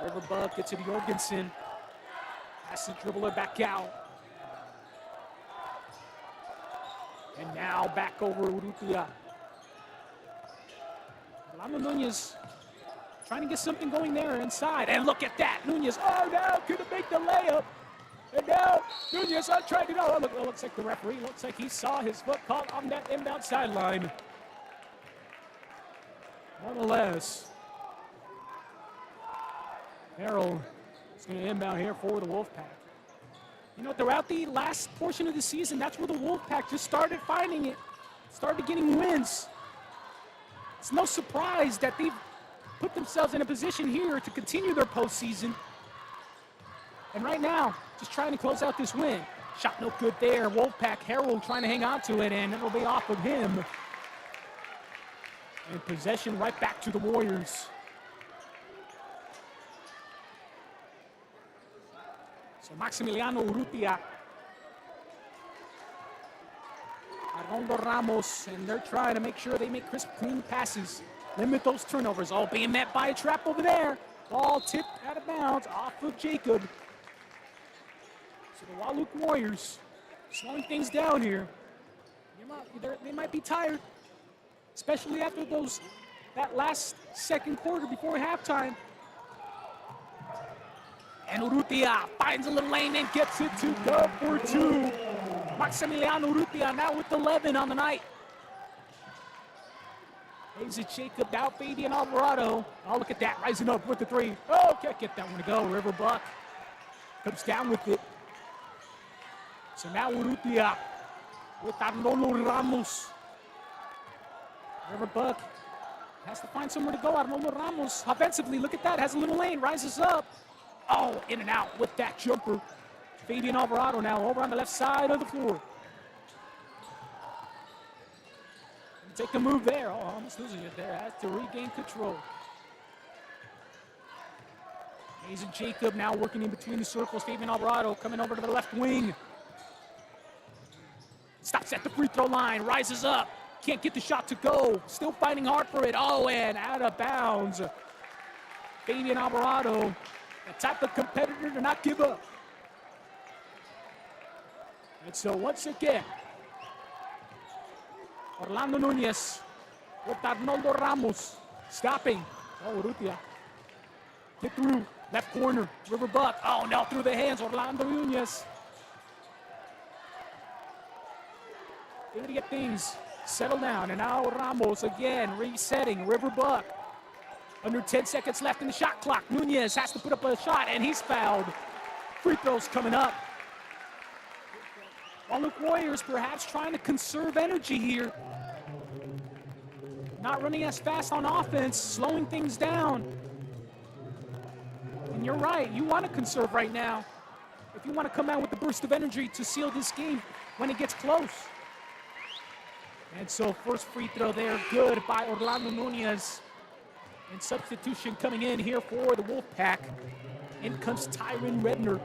Riverbuck gets it to Jorgensen. Has to dribble it back out. And now back over Urrutia. Orlando Nunez trying to get something going there inside. And look at that. Nunez, oh no, couldn't make the layup. And now Nunez trying to go. Oh, look, it looks like the referee looks like he saw his foot caught on that inbound sideline. Nonetheless, Harold is going to inbound here for the Wolfpack. You know, throughout the last portion of the season, that's where the Wolfpack just started finding it, started getting wins. It's no surprise that they've put themselves in a position here to continue their postseason. And right now, just trying to close out this win. Shot no good there. Wolfpack, Harold trying to hang on to it, and it'll be off of him. And possession right back to the Warriors. So Maximiliano Urrutia, Arnoldo Ramos, and they're trying to make sure they make crisp, clean passes. Limit those turnovers. All being met by a trap over there. Ball tipped out of bounds off of Jacob. So the Wahluke Warriors slowing things down here. They might be tired, especially after that last second quarter before halftime. And Urrutia finds a little lane and gets it to go for two. Maximiliano Urrutia now with 11 on the night. There's a Jacob now, Fabian Alvarado. Oh, look at that, rising up with the three. Oh, can't get that one to go. Riverbuck comes down with it. So now Urrutia with Arnoldo Ramos. Riverbuck has to find somewhere to go. Arnoldo Ramos offensively, look at that, has a little lane, rises up. Oh, in and out with that jumper. Fabian Alvarado now over on the left side of the floor. Take a move there. Oh, almost losing it there. Has to regain control. Hayes and Jacob now working in between the circles. Fabian Alvarado coming over to the left wing. Stops at the free throw line. Rises up. Can't get the shot to go. Still fighting hard for it. Oh, and out of bounds. Fabian Alvarado, the type of competitor to not give up. And so once again, Orlando Nunez with Arnoldo Ramos stopping. Oh, Urrutia. Get through. Left corner. Riverbuck. Oh, no, through the hands. Orlando Nunez. Able to get things settled down. And now Ramos again resetting. Riverbuck. Under 10 seconds left in the shot clock. Nunez has to put up a shot, and he's fouled. Free throws coming up. Wahluke Warriors perhaps trying to conserve energy here. Not running as fast on offense, slowing things down. And you're right, you want to conserve right now. If you want to come out with a burst of energy to seal this game when it gets close. And so first free throw there, good by Orlando Nunez. And substitution coming in here for the Wolfpack. In comes Tyron Redner.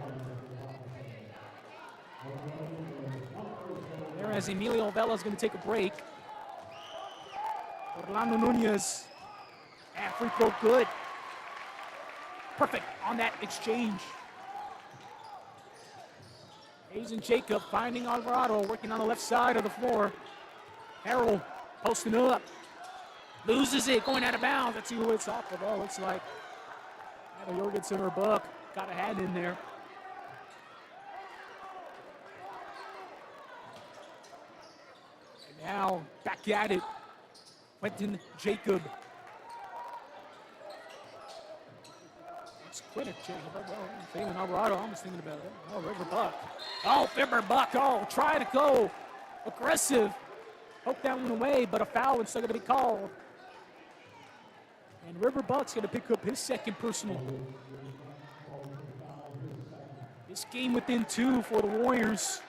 There as Emilio Vela is going to take a break. Orlando Nunez. And free throw good. Perfect on that exchange. Hayes and Jacob finding Alvarado working on the left side of the floor. Harold posting up. Loses it, going out of bounds. Let's see who it's off of. Oh, looks like either Jorgensen or Buck got a hand in there. And now back at it. Quentin Jacob. It's Quentin Jacob. Phelan Alvarado, I'm just thinking about it. Oh, Riverbuck. Oh, Riverbuck. Oh, try to go aggressive. Hope that went away, but a foul is still going to be called. And Riverbuck's going to pick up his second personal. This game within 2 for the Warriors.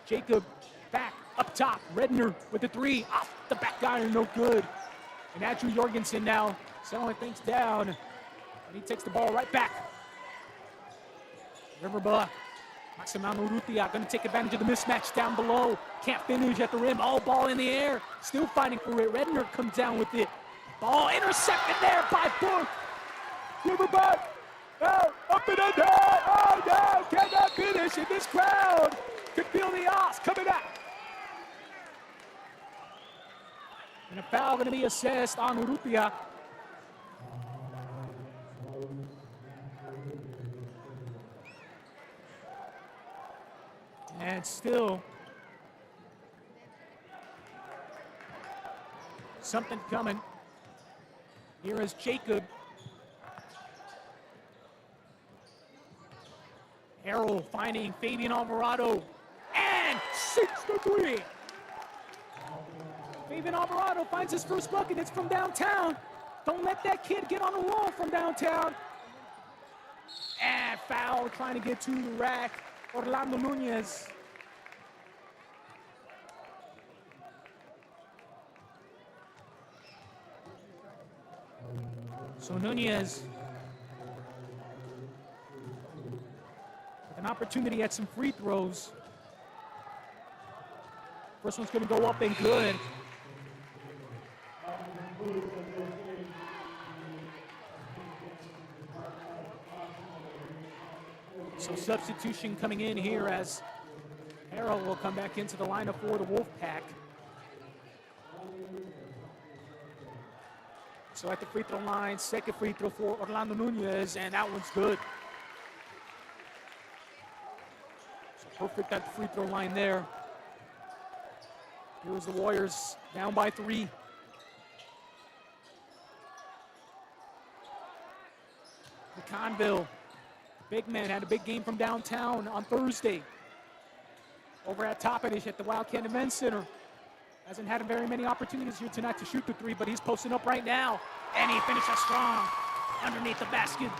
Jacob back up top. Redner with the 3 off the back iron, no good. And Andrew Jorgensen now settling things down. And he takes the ball right back. Riverbuck Maximiliano Urrutia going to take advantage of the mismatch down below. Can't finish at the rim. All ball in the air. Still fighting for it. Redner comes down with it. Ball intercepted there by Berth. Give her back. Up and under. Oh, no. Cannot finish. And this crowd can feel the odds coming out. And a foul going to be assessed on Urrutia. And still something coming. Here is Jacob. Harold finding Fabian Alvarado and sinks the three. Fabian Alvarado finds his first bucket. It's from downtown. Don't let that kid get on a roll from downtown. And foul trying to get to the rack. Orlando Nunez. So Nunez with an opportunity at some free throws. First one's going to go up and good. So substitution coming in here as Harold will come back into the lineup for the Wolfpack. So at the free throw line, second free throw for Orlando Nunez, and that one's good. So perfect at the free throw line there. Here's the Warriors down by 3. McConville, big man, had a big game from downtown on Thursday. Over at Toppenish at the Wildcat Event Center. Hasn't had very many opportunities here tonight to shoot the 3, but he's posting up right now. And he finishes strong underneath the basket.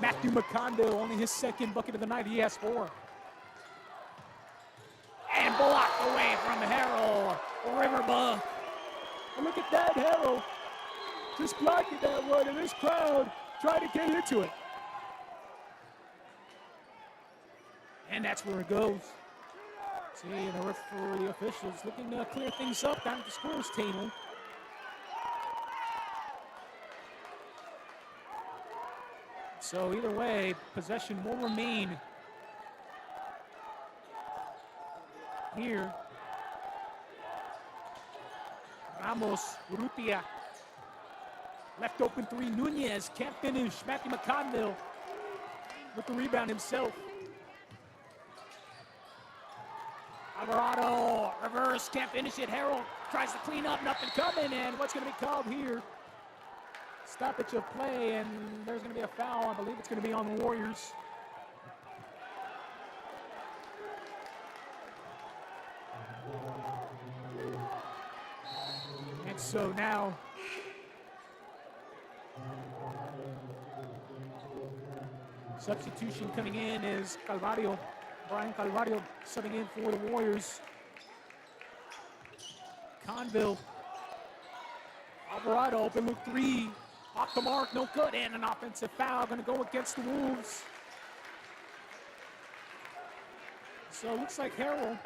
Matthew McConville, only his second bucket of the night. He has 4. And blocked away from Harold Riverbuck. And look at that, Harold. Just blocking that one, and this crowd trying to get into it. And that's where it goes. See, the referee officials looking to clear things up down at the scores table. So either way, possession will remain here. Ramos, Urrutia. Left open 3, Nunez can't finish. Matthew McConville with the rebound himself. Alvarado, reverse, can't finish it. Harold tries to clean up, nothing coming, and what's going to be called here? Stoppage of play, and there's going to be a foul. I believe it's going to be on the Warriors. And so now, substitution coming in is Calvario. Brian Calvario subbing in for the Warriors. Conville. Alvarado, open look 3. Off the mark, no good, and an offensive foul going to go against the Wolves. So it looks like Harold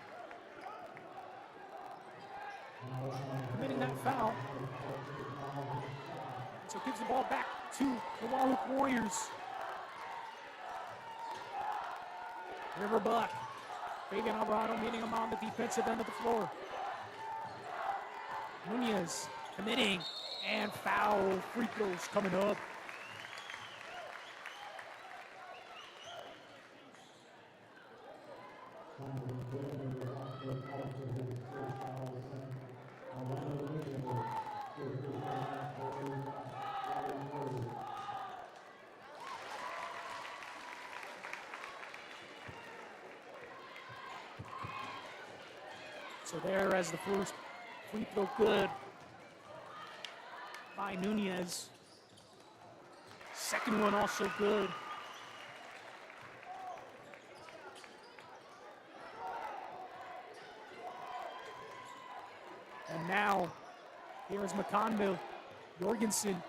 committing that foul. So gives the ball back to the Wahluke Warriors. Riverbuck, Fabian Alvarado meeting him on the defensive end of the floor. Nunez committing, and foul, free throws coming up. So there as the first free throw good by Nunez. Second one also good. And now, here is McConville. Jorgensen,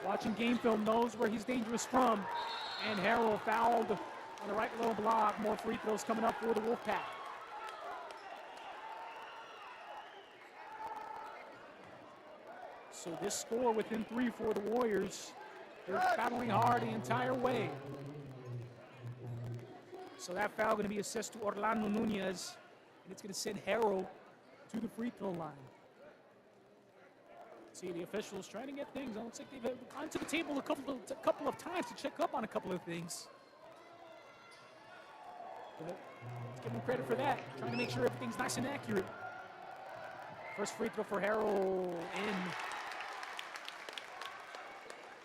watching game film, knows where he's dangerous from. And Harold fouled on the right low block. More free throws coming up for the Wolfpack. So this score within 3 for the Warriors. They're battling hard the entire way. So that foul going to be assessed to Orlando Nunez, and it's going to send Harrow to the free throw line. See, the officials trying to get things. It looks like they've gone to the table a couple of times to check up on a couple of things. But let's give them credit for that. Trying to make sure everything's nice and accurate. First free throw for Harrow in.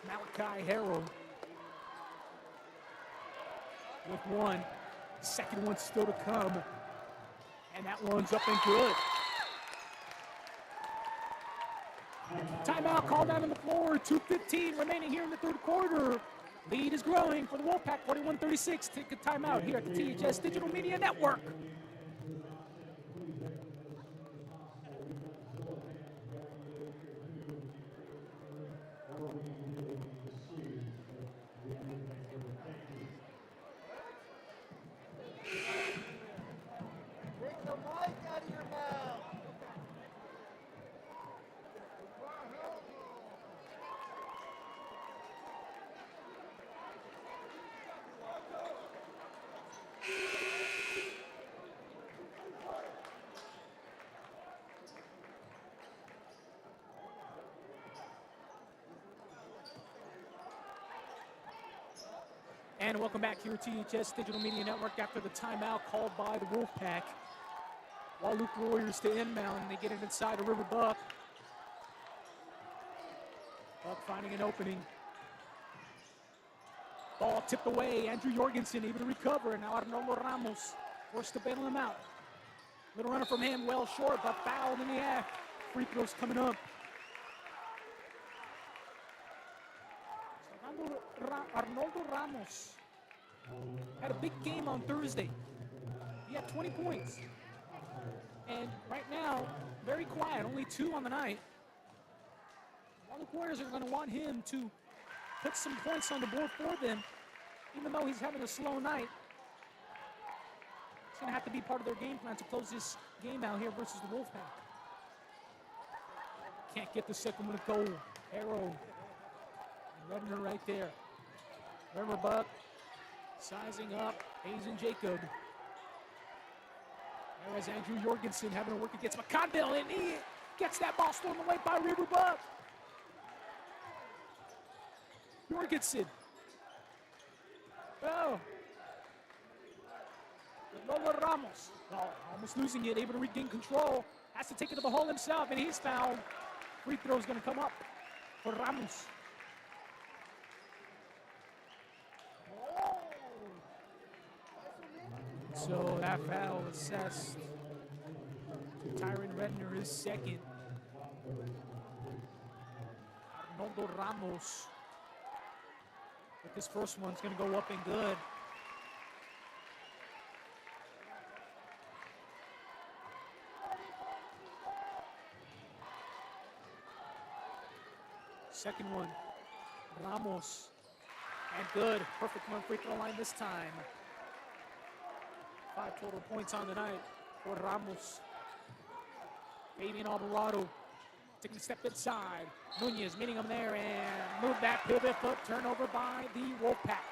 Malachi Harrow with one. Second one still to come. And that one's up and good. Timeout called down on the floor. 2:15 remaining here in the third quarter. Lead is growing for the Wolfpack, 41-36. Take a timeout here at the THS Digital Media Network. And welcome back here to THS Digital Media Network after the timeout called by the Wolfpack. Wahluke Warriors to inbound, and they get it inside of River Buck. Buck finding an opening. Ball tipped away. Andrew Jorgensen able to recover, and now Arnoldo Ramos forced to bail him out. Little runner from him, well short, but fouled in the act. Free throws coming up. Arnoldo Ramos had a big game on Thursday. He had 20 points. And right now, very quiet, only 2 on the night. All the Warriors are going to want him to put some points on the board for them, even though he's having a slow night. It's going to have to be part of their game plan to close this game out here versus the Wolfpack. Can't get the second one to go. Harrow and Redner right there. River Buck sizing up Hazen Jacob. There is Andrew Jorgensen having to work against McConville, and he gets that ball stolen away by River Buck. Jorgensen. Oh. Lola Ramos. Oh, almost losing it, able to regain control. Has to take it to the hole himself, and he's fouled. Free throw is going to come up for Ramos. So that foul assessed to Tyron Redner, his second. Arnoldo Ramos with this first one's going to go up and good. Second one, Ramos, and good. Perfect one free throw line this time. 5 total points on the night for Ramos. Fabian Alvarado taking a step inside. Nunez meeting him there and move that pivot foot. Turnover by the Wolfpack.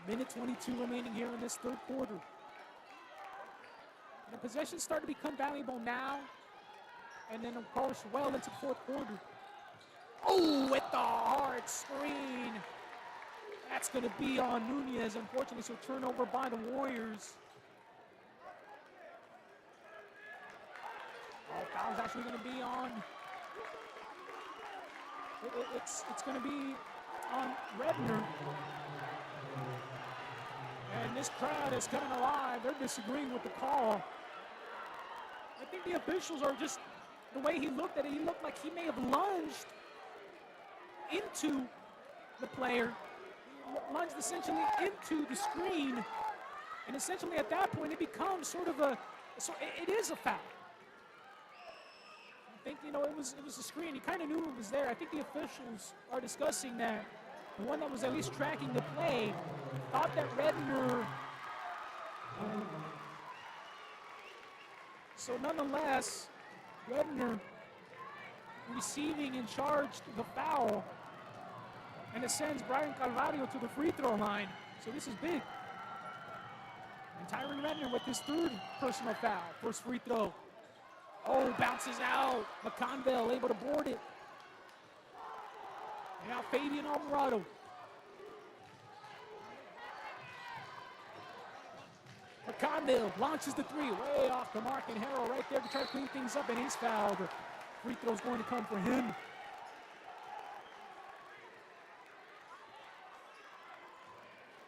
Minute 22 remaining here in this third quarter. And the possessions start to become valuable now. And then, of course, well into the fourth quarter. Oh, with the hard screen. That's going to be on Nunez, unfortunately, so turnover by the Warriors. Oh, foul's actually going to be on. It's going to be on Redner. And this crowd is coming alive. They're disagreeing with the call. I think the officials are just, the way he looked at it, he looked like he may have lunged into the player. Lunged essentially into the screen, and essentially at that point it becomes sort of it is a foul. I think, it was a screen. He kind of knew it was there. I think the officials are discussing that. the one that was at least tracking the play, thought that Redner. So nonetheless, Redner receiving and charged the foul, and it sends Brian Calvario to the free throw line. So this is big. And Tyree Redner with his third personal foul. First free throw. Oh, bounces out. McConville able to board it. And now Fabian Alvarado. McConville launches the three. Way off the mark, and Harrell right there to try to clean things up, and he's fouled. Free throw's going to come for him.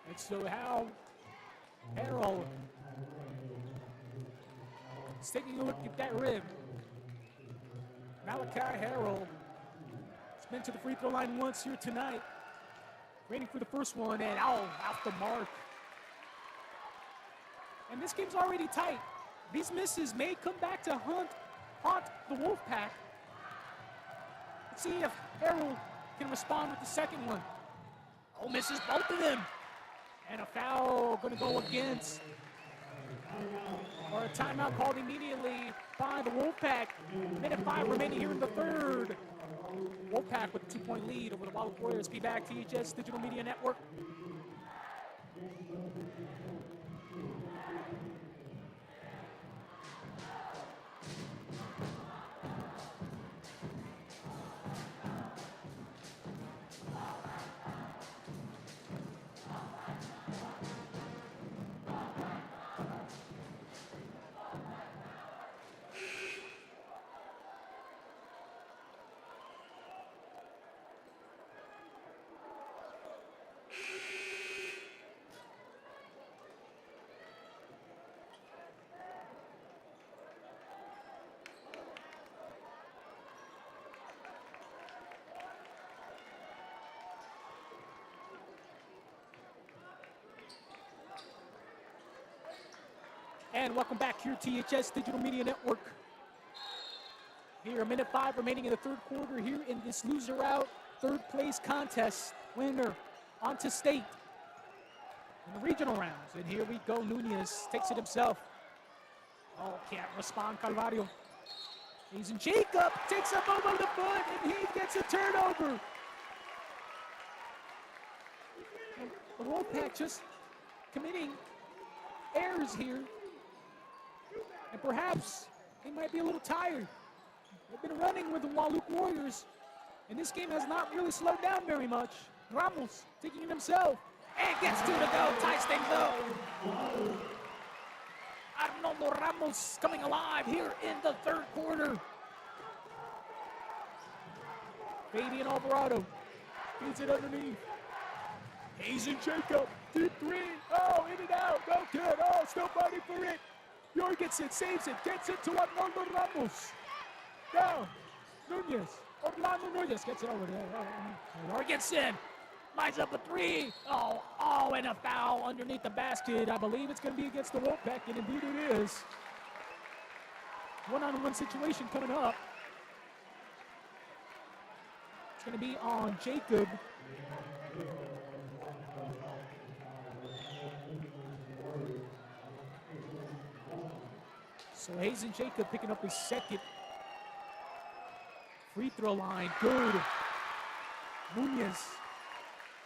And so how Harrell is taking a look at that rib. Malachi Harrell has been to the free throw line once here tonight. Waiting for the first one, and off the mark. And this game's already tight. These misses may come back to haunt the Wolfpack. Let's see if Harrell can respond with the second one. Oh, misses both of them. And a foul going to go against, or a timeout called immediately by the Wolfpack. Minute 5 remaining here in the third. Wolfpack with a 2-point lead over the Wahluke Warriors. Be back, THS Digital Media Network. And welcome back here, THS Digital Media Network. Here, minute 5 remaining in the third quarter here in this loser out third place contest. Winner onto state in the regional rounds. And here we go, Nunez takes it himself. Oh, can't respond, Calvario. He's in Jacob, takes a move on the foot, and he gets a turnover. And the Wolfpack just committing errors here. And perhaps they might be a little tired. They've been running with the Wahluke Warriors, and this game has not really slowed down very much. Ramos taking it himself, and gets 2 to go, ties things up. Arnoldo Ramos coming alive here in the third quarter. Fabian Alvarado feeds it underneath. Hazen Jacob, deep 3. Oh, in and out, no good. Oh, still fighting for it. Jorgensen saves it, gets it to Arnoldo Ramos. Down, Nunez. Orlando Nunez gets it over there. Jorgensen lines up a 3. Oh, and a foul underneath the basket. I believe it's going to be against the Wolfpack, and indeed it is. One-on-one situation coming up. It's going to be on Jacob. So Hazen Jacob picking up his second. Free throw line, good. Nunez.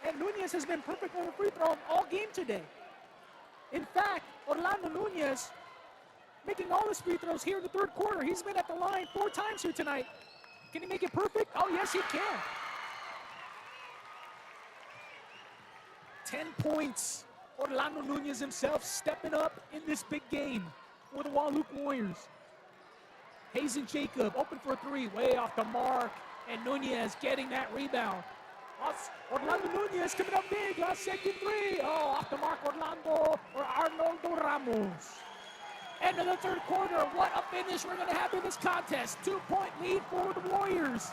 And Nunez has been perfect on the free throw all game today. In fact, Orlando Nunez making all his free throws here in the third quarter. He's been at the line 4 times here tonight. Can he make it perfect? Oh, yes, he can. 10 points. Orlando Nunez himself stepping up in this big game for the Wahluke Warriors. Hazen Jacob open for a 3, way off the mark, and Nunez getting that rebound. Orlando Nunez coming up big, second 3. Oh, off the mark, Arnoldo Ramos. End of the third quarter, what a finish we're going to have in this contest. 2-point lead for the Warriors.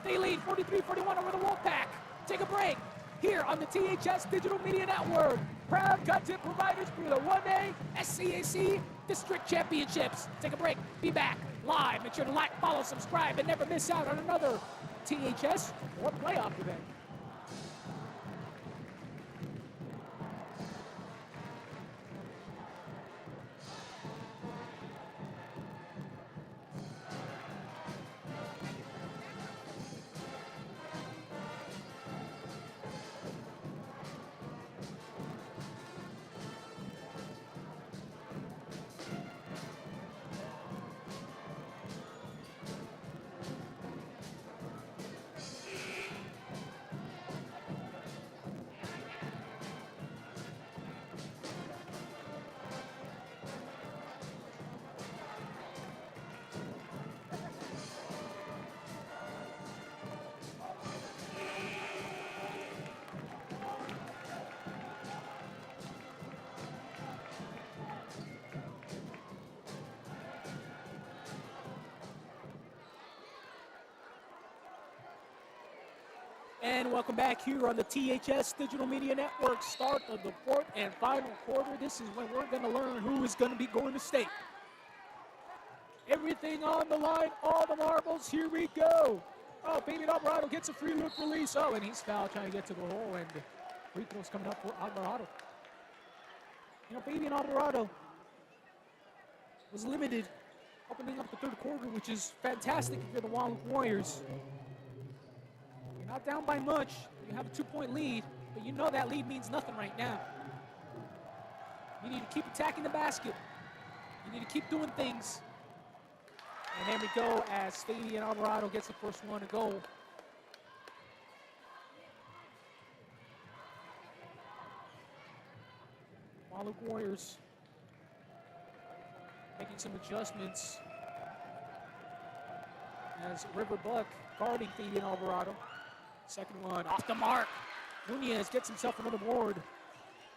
They lead 43-41 over the Wolfpack. Take a break here on the THS Digital Media Network. Proud content providers for the 1A SCAC District Championships. Take a break, be back live. Make sure to like, follow, subscribe, and never miss out on another THS or playoff event. And welcome back here on the THS Digital Media Network. Start of the fourth and final quarter. This is when we're going to learn who is going to be going to state. Everything on the line, all the marbles. Here we go. Oh, Fabian Alvarado gets a free look release. Oh, and he's fouled trying to get to the hole, and free throws coming up for Alvarado. You know, Fabian Alvarado was limited opening up the third quarter, which is fantastic for the Wahluke Warriors. You're not down by much. You have a 2-point lead, but you know that lead means nothing right now. You need to keep attacking the basket. You need to keep doing things. And there we go as Fabian Alvarado gets the first one to go. Wahluke Warriors making some adjustments as River Buck guarding Fabian Alvarado. Second one off the mark. Nunez gets himself another board,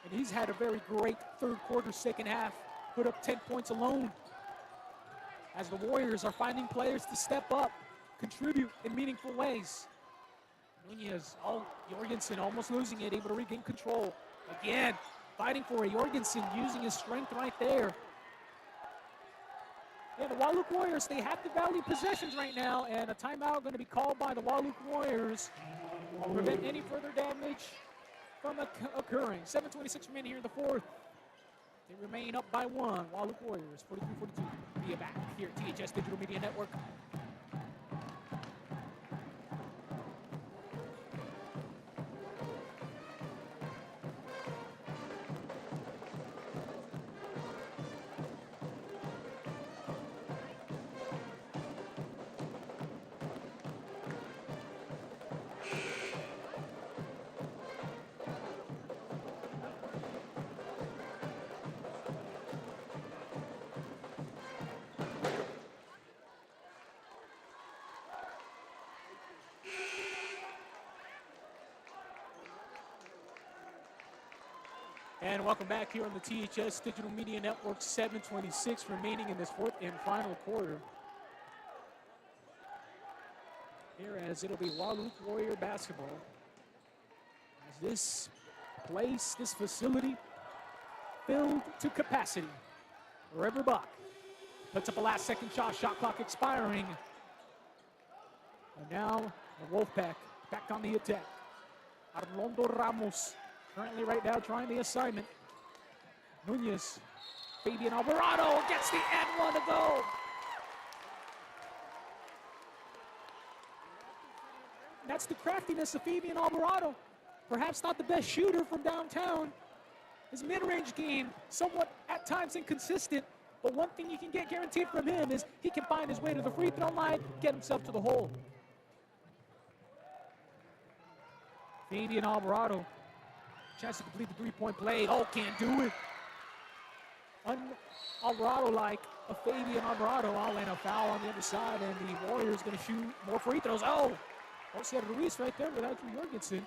and he's had a very great third quarter, second half. Put up 10 points alone as the Warriors are finding players to step up, contribute in meaningful ways. Nunez, Jorgensen almost losing it, able to regain control. Again, fighting for it. Jorgensen using his strength right there. Yeah, the Wahluke Warriors, they have to value possessions right now, and a timeout going to be called by the Wahluke Warriors to prevent any further damage from occurring. 7:26 remaining here in the fourth. They remain up by one. Wahluke Warriors, 43-42. Be back here at THS Digital Media Network. And welcome back here on the THS Digital Media Network. 7:26 remaining in this fourth and final quarter. Here as it'll be Wahluke Warrior basketball. As this place, this facility, filled to capacity. River Buck puts up a last second shot clock expiring. And now the Wolfpack back on the attack. Armando Ramos currently right now trying the assignment. Nunez, Fabian Alvarado gets the and one to go. That's the craftiness of Fabian Alvarado. Perhaps not the best shooter from downtown. His mid-range game, somewhat at times inconsistent, but one thing you can get guaranteed from him is he can find his way to the free throw line, get himself to the hole. Fabian Alvarado, chance to complete the three-point play. Oh, can't do it. Alvarado-like a Fabian Alvarado. I'll land a foul on the other side, and the Warriors going to shoot more free throws. Oh, Jose Ruiz right there with Andrew Jorgensen.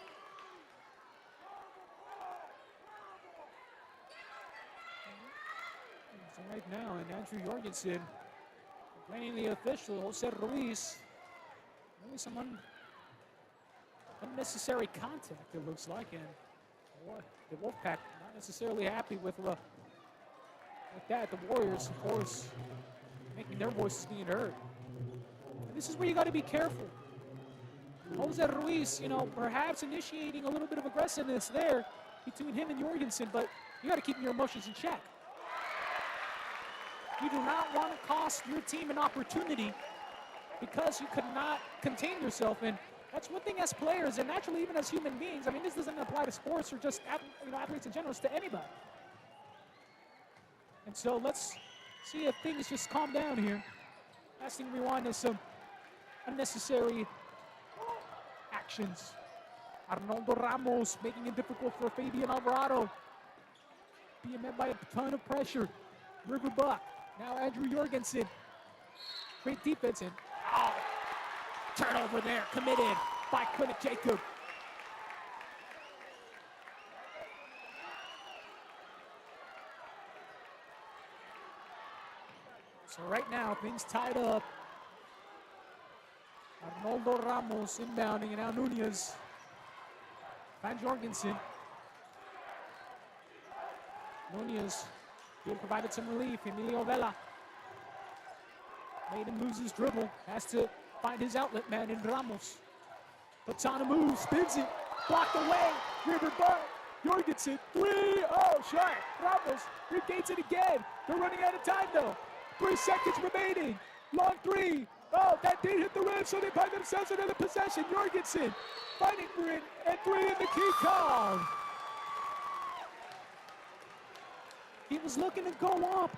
So right now, and Andrew Jorgensen playing the official, Jose Ruiz. Maybe some unnecessary contact, it looks like, and the Wolfpack not necessarily happy with that. The Warriors, of course, making their voices being heard. And this is where you got to be careful. Jose Ruiz, you know, perhaps initiating a little bit of aggressiveness there between him and Jorgensen, but you got to keep your emotions in check. You do not want to cost your team an opportunity because you could not contain yourself. And that's one thing as players, and naturally even as human beings. I mean, this doesn't apply to sports or just athletes in general. It's to anybody. And so let's see if things just calm down here. Last thing we want is some unnecessary actions. Arnaldo Ramos making it difficult for Fabian Alvarado. Being met by a ton of pressure. River Buck. Now Andrew Jorgensen. Great defense and turnover there committed by Quinnick Jacob. So right now things tied up. Arnaldo Ramos inbounding and now Nunez Van Jorgensen. Nunez, he provided some relief. Emilio Vela made him lose his dribble. Has to find his outlet man in Ramos. Puts on a move, spins it, blocked away. River Butt, Jorgensen, 3-0 shot. Ramos regains it again. They're running out of time though. 3 seconds remaining. Long three. Oh, that did hit the rim, so they find themselves another possession. Jorgensen fighting for it, and 3 in the key called. He was looking to go up,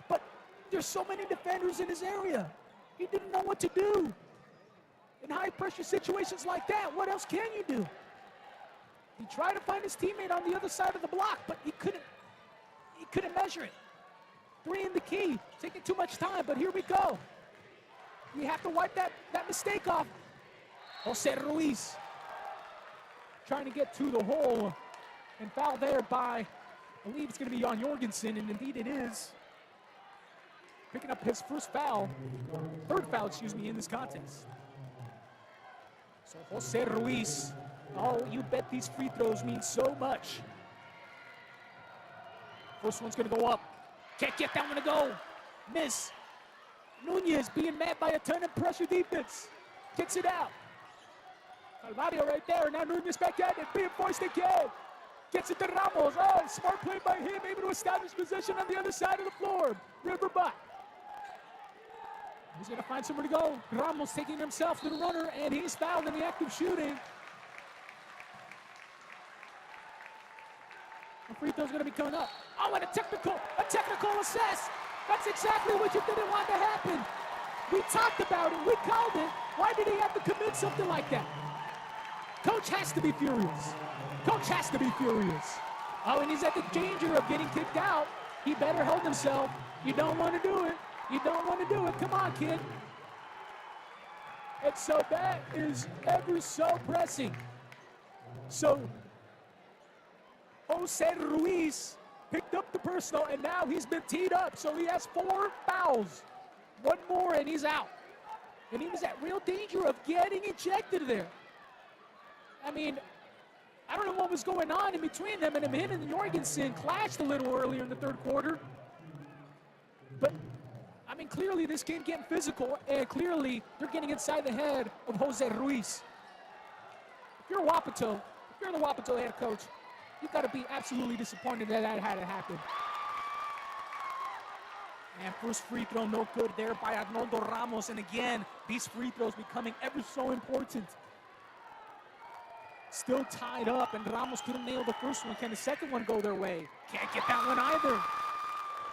but there's so many defenders in his area. He didn't know what to do. In high-pressure situations like that, what else can you do? He tried to find his teammate on the other side of the block, but he couldn't measure it. 3 in the key, taking too much time, but here we go. We have to wipe that mistake off. Jose Ruiz trying to get to the hole, and foul there by, I believe it's going to be on Jorgensen, and indeed it is. Picking up his third foul, in this contest. So Jose Ruiz, oh, you bet these free throws mean so much. First one's going to go up. Can't get that one to go. Miss. Nunez being met by a ton of pressure defense. Kicks it out. Calvario right there. Now Nunez back at it, being forced again. Gets it to Ramos. Oh, smart play by him, able to establish position on the other side of the floor. River Butt. He's going to find somewhere to go. Ramos taking himself to the runner, and he's fouled in the act of shooting. The free throw's going to be coming up. Oh, and a technical assess. That's exactly what you didn't want to happen. We talked about it. We called it. Why did he have to commit something like that? Coach has to be furious. Coach has to be furious. Oh, and he's at the danger of getting kicked out. He better hold himself. You don't want to do it. You don't want to do it. Come on, kid. And so that is ever so pressing. So Jose Ruiz picked up the personal, and now he's been teed up. So he has 4 fouls. 1 more, and he's out. And he was at real danger of getting ejected there. I mean, I don't know what was going on in between them, and him and Jorgensen clashed a little earlier in the third quarter. But, I mean, clearly this game getting physical, and clearly they're getting inside the head of Jose Ruiz. If you're Wapato, if you're the Wapato head coach, you've got to be absolutely disappointed that had to happen. And first free throw no good there by Arnoldo Ramos. And again, these free throws becoming ever so important. Still tied up, and Ramos couldn't nail the first one. Can the second one go their way? Can't get that one either.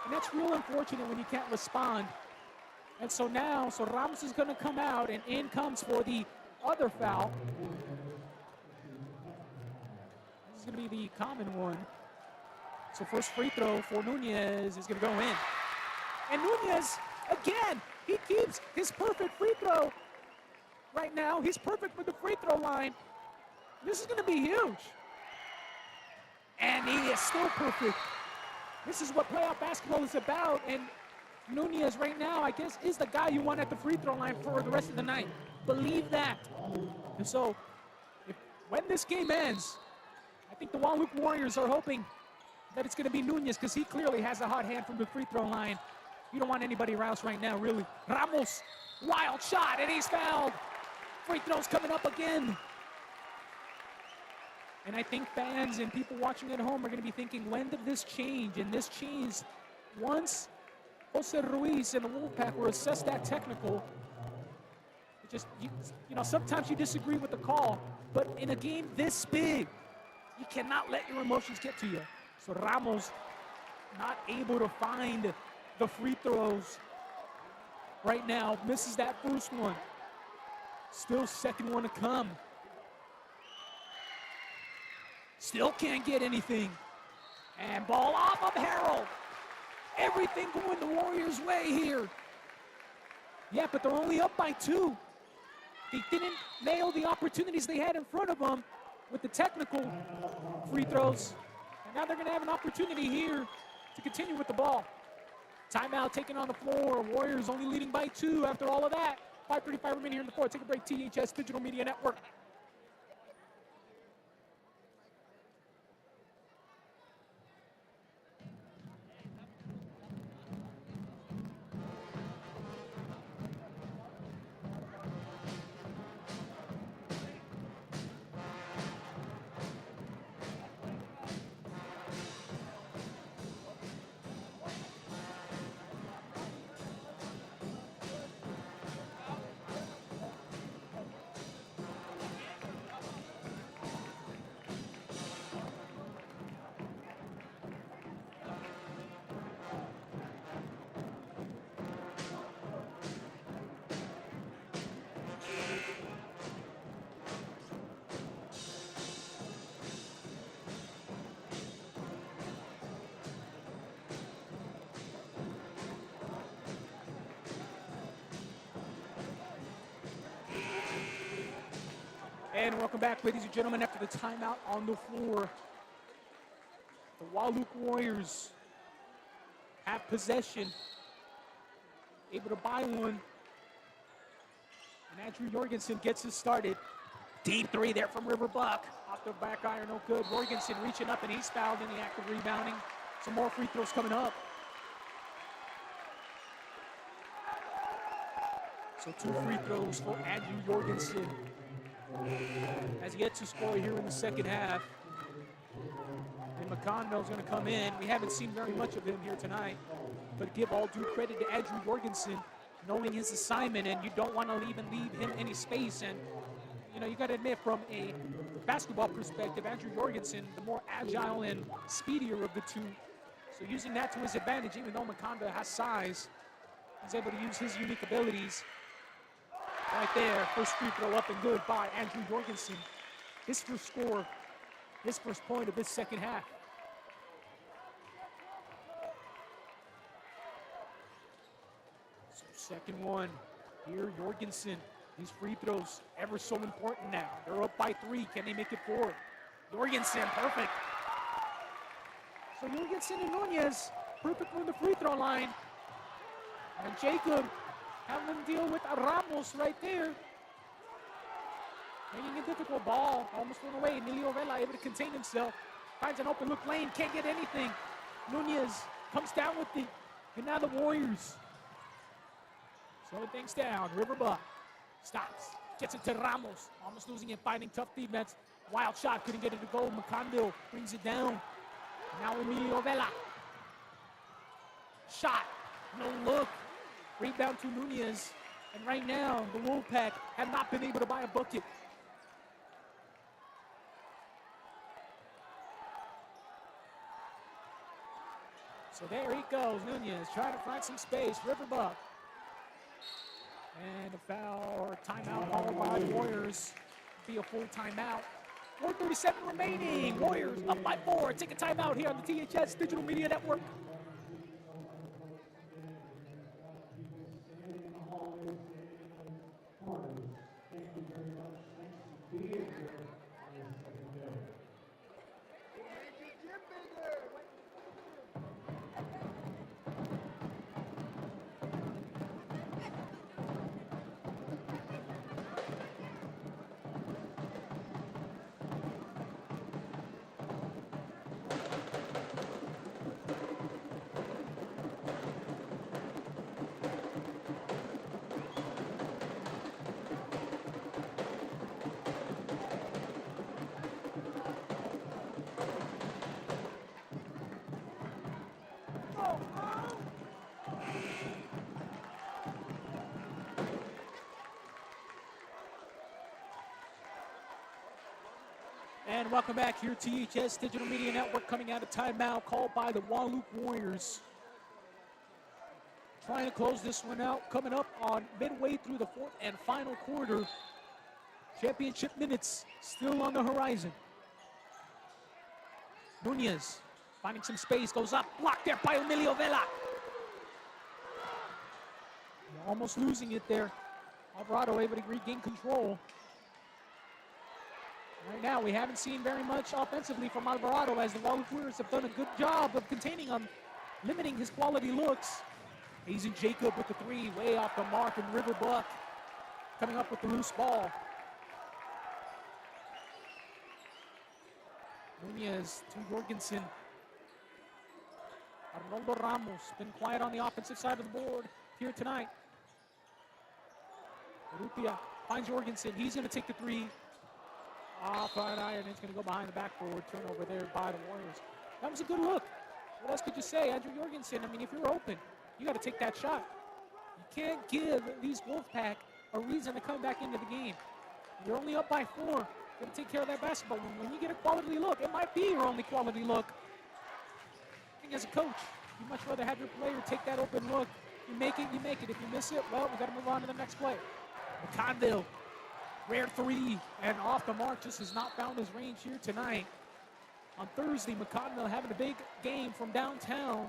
And that's real unfortunate when you can't respond. And so now, Ramos is going to come out, and in comes for the other foul. This is going to be the common one. So first free throw for Nunez is going to go in. And Nunez, again, he keeps his perfect free throw right now. He's perfect with the free throw line. This is going to be huge. And he is still perfect. This is what playoff basketball is about. And Nunez right now, I guess, is the guy you want at the free throw line for the rest of the night. Believe that. And so, when this game ends, I think the Wahluke Warriors are hoping that it's going to be Nunez, because he clearly has a hot hand from the free throw line. You don't want anybody else right now, really. Ramos, wild shot, and he's fouled. Free throws coming up again. And I think fans and people watching at home are going to be thinking, when did this change? And this changed once Jose Ruiz and the Wolfpack were assessed that technical. It just, you know, sometimes you disagree with the call, but in a game this big, you cannot let your emotions get to you. So Ramos not able to find the free throws right now. Misses that first one. Still second one to come. Still can't get anything. And ball off of Harold. Everything going the Warriors' way here. Yeah, but they're only up by 2. They didn't nail the opportunities they had in front of them with the technical free throws. And now they're going to have an opportunity here to continue with the ball. Timeout taken on the floor. Warriors only leading by 2 after all of that. 5:35 remaining here in the fourth. Take a break. THS Digital Media Network. And welcome back, ladies and gentlemen, after the timeout on the floor. The Wahluke Warriors have possession, able to buy one. And Andrew Jorgensen gets us started. Deep three there from River Buck. Off the back iron, no good. Jorgensen reaching up, and he's fouled in the act of rebounding. Some more free throws coming up. So 2 free throws for Andrew Jorgensen as he gets to score here in the second half. And McConville's going to come in. We haven't seen very much of him here tonight, but give all due credit to Andrew Jorgensen, knowing his assignment, and you don't want to even leave him any space. And you know, you got to admit, from a basketball perspective, Andrew Jorgensen, the more agile and speedier of the two. So using that to his advantage, even though McConville has size, he's able to use his unique abilities. Right there, first free throw up and good by Andrew Jorgensen. His first score, his first point of this second half. So second one, here Jorgensen. These free throws ever so important now. They're up by 3. Can they make it 4? Jorgensen, perfect. So Jorgensen and Nunez, perfect from the free throw line. And Jacob having them deal with Ramos right there. Making a difficult ball, almost thrown away. Emilio Vela able to contain himself. Finds an open look lane, can't get anything. Nunez comes down with it. And now the Warriors slowing things down. River Buck stops, gets it to Ramos. Almost losing it, fighting tough defense. Wild shot, couldn't get it to go. McConville brings it down. Now Emilio Vela. Shot, no look. Rebound to Nunez. And right now, the Wolfpack have not been able to buy a bucket. So there he goes, Nunez, trying to find some space. River Buck. And a foul or a timeout called by the Warriors. Be a full timeout. 4:37 remaining. Warriors up by 4. Take a timeout here on the THS Digital Media Network. And welcome back here, THS Digital Media Network, coming out of timeout called by the Wahluke Warriors. Trying to close this one out, coming up on midway through the fourth and final quarter. Championship minutes still on the horizon. Nunez finding some space, goes up, blocked there by Emilio Vela. Almost losing it there. Alvarado able to regain control. Right now, we haven't seen very much offensively from Alvarado, as the Wahluke Warriors have done a good job of containing him, limiting his quality looks. Hazen Jacob with the 3, way off the mark, and River Buck coming up with the loose ball. Nunez to Jorgensen. Arnoldo Ramos, been quiet on the offensive side of the board here tonight. Rupia finds Jorgensen, he's going to take the 3. Off an iron, it's going to go behind the backboard. Turnover there by the Warriors. That was a good look. What else could you say? Andrew Jorgensen, I mean, if you're open, you got to take that shot. You can't give these Wolfpack a reason to come back into the game. You're only up by 4. You got to take care of that basketball. When you get a quality look, it might be your only quality look. I think as a coach, you'd much rather have your player take that open look. You make it, you make it. If you miss it, well, we got to move on to the next play. McConville. Rare 3, and off the mark, just has not found his range here tonight. On Thursday, McConnell having a big game from downtown,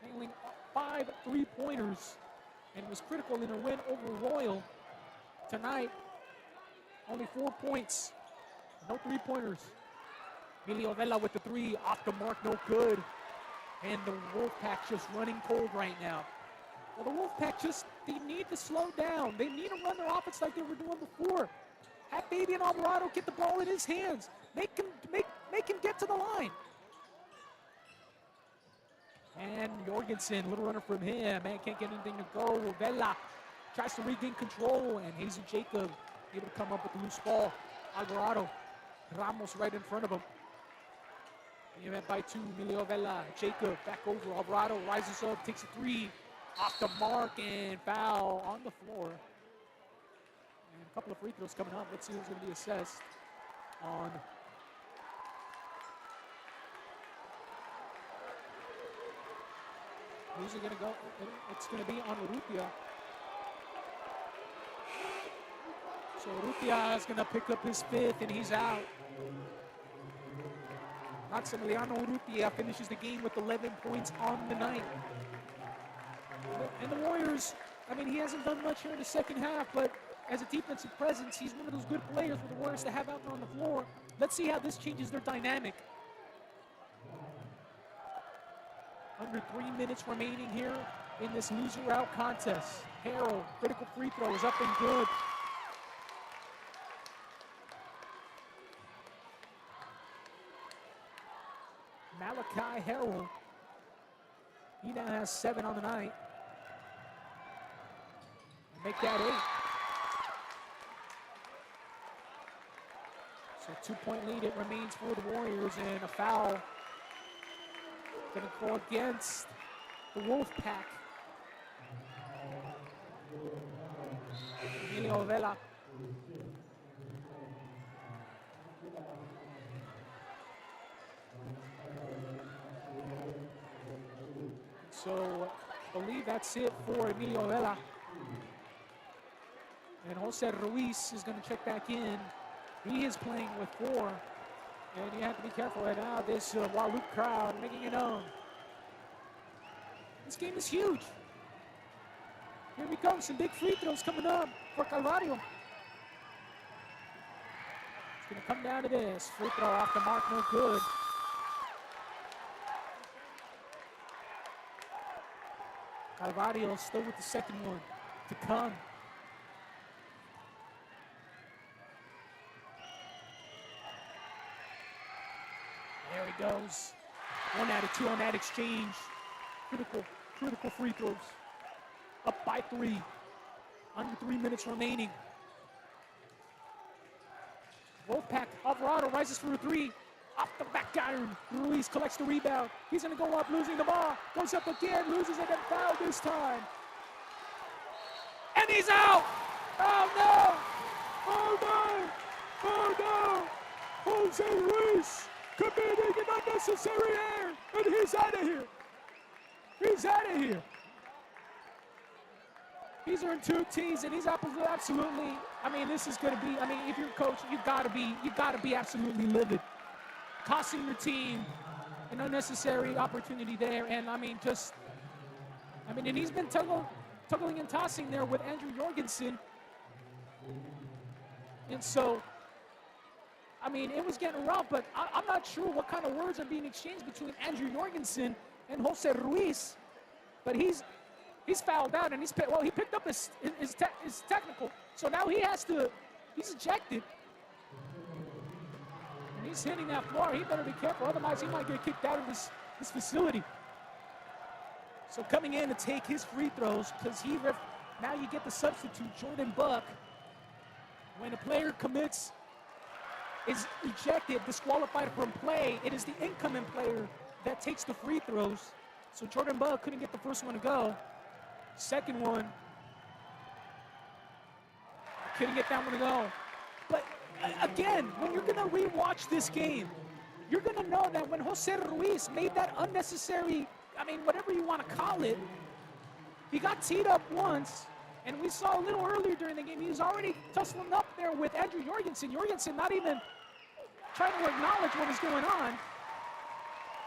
nailing 5 3-pointers, and was critical in a win over Royal. Tonight, Only 4 points. No three-pointers. Emilio Vela with the three. Off the mark, no good. And the Wolfpack just running cold right now. Well, the Wolfpack they need to slow down. They need to run their offense like they were doing before. Have Fabian Alvarado get the ball in his hands. Make him get to the line. And Jorgensen, little runner from him. Man, can't get anything to go. Vela tries to regain control, and Hazen Jacob able to come up with the loose ball. Alvarado, Ramos right in front of him. You have by two, Emilio Vela. Jacob back over. Alvarado rises up, takes a three. Off the mark and foul on the floor. And a couple of free throws coming up. Let's see who's going to be assessed on. Who's it going to go? It's going to be on Urrutia. So Urrutia is going to pick up his fifth, and he's out. Maximiliano Urrutia finishes the game with 11 points on the night. And the Warriors, I mean, he hasn't done much here in the second half, but as a defensive presence, he's one of those good players for the Warriors to have out there on the floor. Let's see how this changes their dynamic. Under 3 minutes remaining here in this loser-out contest. Harrell, critical free throw is up and good. Malachi Harrell, he now has 7 on the night. Make that 8. So 2-point lead it remains for the Warriors, and a foul going to go against the Wolfpack. Emilio Vela. So I believe that's it for Emilio Vela. And Jose Ruiz is going to check back in. He is playing with 4. And you have to be careful right now. This Wahluke crowd making it known. This game is huge. Here we go. Some big free throws coming up for Calvario. It's going to come down to this. Free throw off the mark, no good. Calvario still with the second one to come. There he goes. 1 out of 2 on that exchange. Critical free throws. Up by 3. Under 3 minutes remaining. Wolfpack, Alvarado rises for a 3. Off the back iron. Ruiz collects the rebound. He's going to go up, losing the ball. Goes up again, loses it, and foul this time. And he's out! Oh no! Oh no! Oh no! Jose Ruiz committing an unnecessary error, and he's out of here. He's out of here. He's earned 2 tees, and he's absolutely. I mean, this is going to be. I mean, if you're a coach, you got to be absolutely livid. Costing your team an unnecessary opportunity there, and I mean, and he's been tuggling and tossing there with Andrew Jorgensen, and so. I mean, it was getting rough, but I'm not sure what kind of words are being exchanged between Andrew Jorgensen and Jose Ruiz. But he's fouled out, and he picked up his technical. So now he's ejected. And he's hitting that floor. He better be careful, otherwise he might get kicked out of this facility. So coming in to take his free throws, because now you get the substitute, Jordan Buck. When a player is ejected, disqualified from play, it is the incoming player that takes the free throws. So Jordan Buck couldn't get the first one to go. Second one, couldn't get that one to go. But again, when you're gonna rewatch this game, you're gonna know that when Jose Ruiz made that unnecessary, I mean, whatever you want to call it, he got teed up once. And we saw a little earlier during the game, he was already tussling up there with Andrew Jorgensen. Jorgensen not even trying to acknowledge what is going on.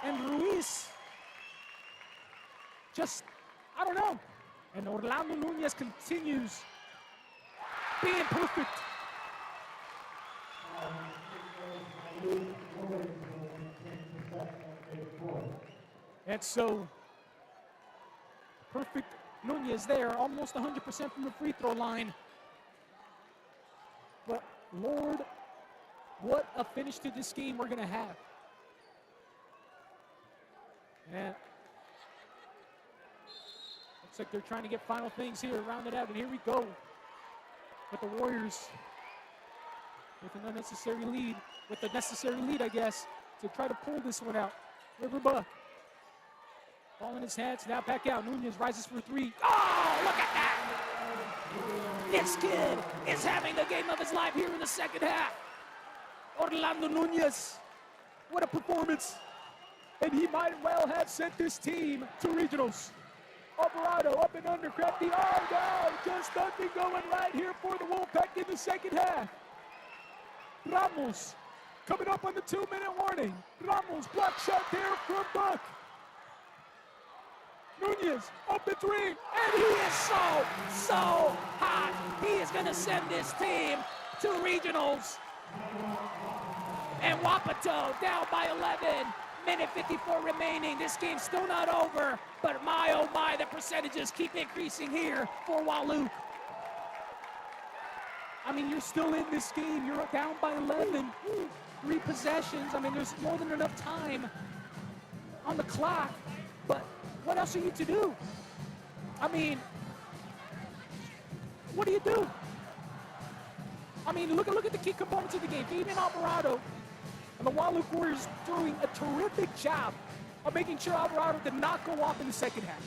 And Ruiz I don't know. And Orlando Nunez continues being perfect. And so, perfect Nunez there, almost 100% from the free throw line. But Lord, what a finish to this game we're gonna have. And looks like they're trying to get final things here, round it out, and here we go. With the Warriors with an unnecessary lead, with the necessary lead, I guess, to try to pull this one out. Riverbuck, ball in his hands, now back out. Nunez rises for three. Oh, look at that! This kid is having the game of his life here in the second half. Orlando Nunez, what a performance. And he might well have sent this team to regionals. Alvarado up and under, cracked the arm down. Just nothing going right here for the Wolfpack in the second half. Ramos coming up on the 2-minute warning. Ramos block shot there from Buck. Nunez open three, and he is so hot. He is going to send this team to regionals. And Wapato down by 11. Minute 54 remaining. This game's still not over, but my oh my, the percentages keep increasing here for Wahluke. I mean, you're still in this game. You're down by 11. 3 possessions. I mean, there's more than enough time on the clock, but what else are you to do? I mean, what do you do? I mean, look at the key components of the game. Fabian Alvarado and the Wahluke Warriors doing a terrific job of making sure Alvarado did not go off in the second half.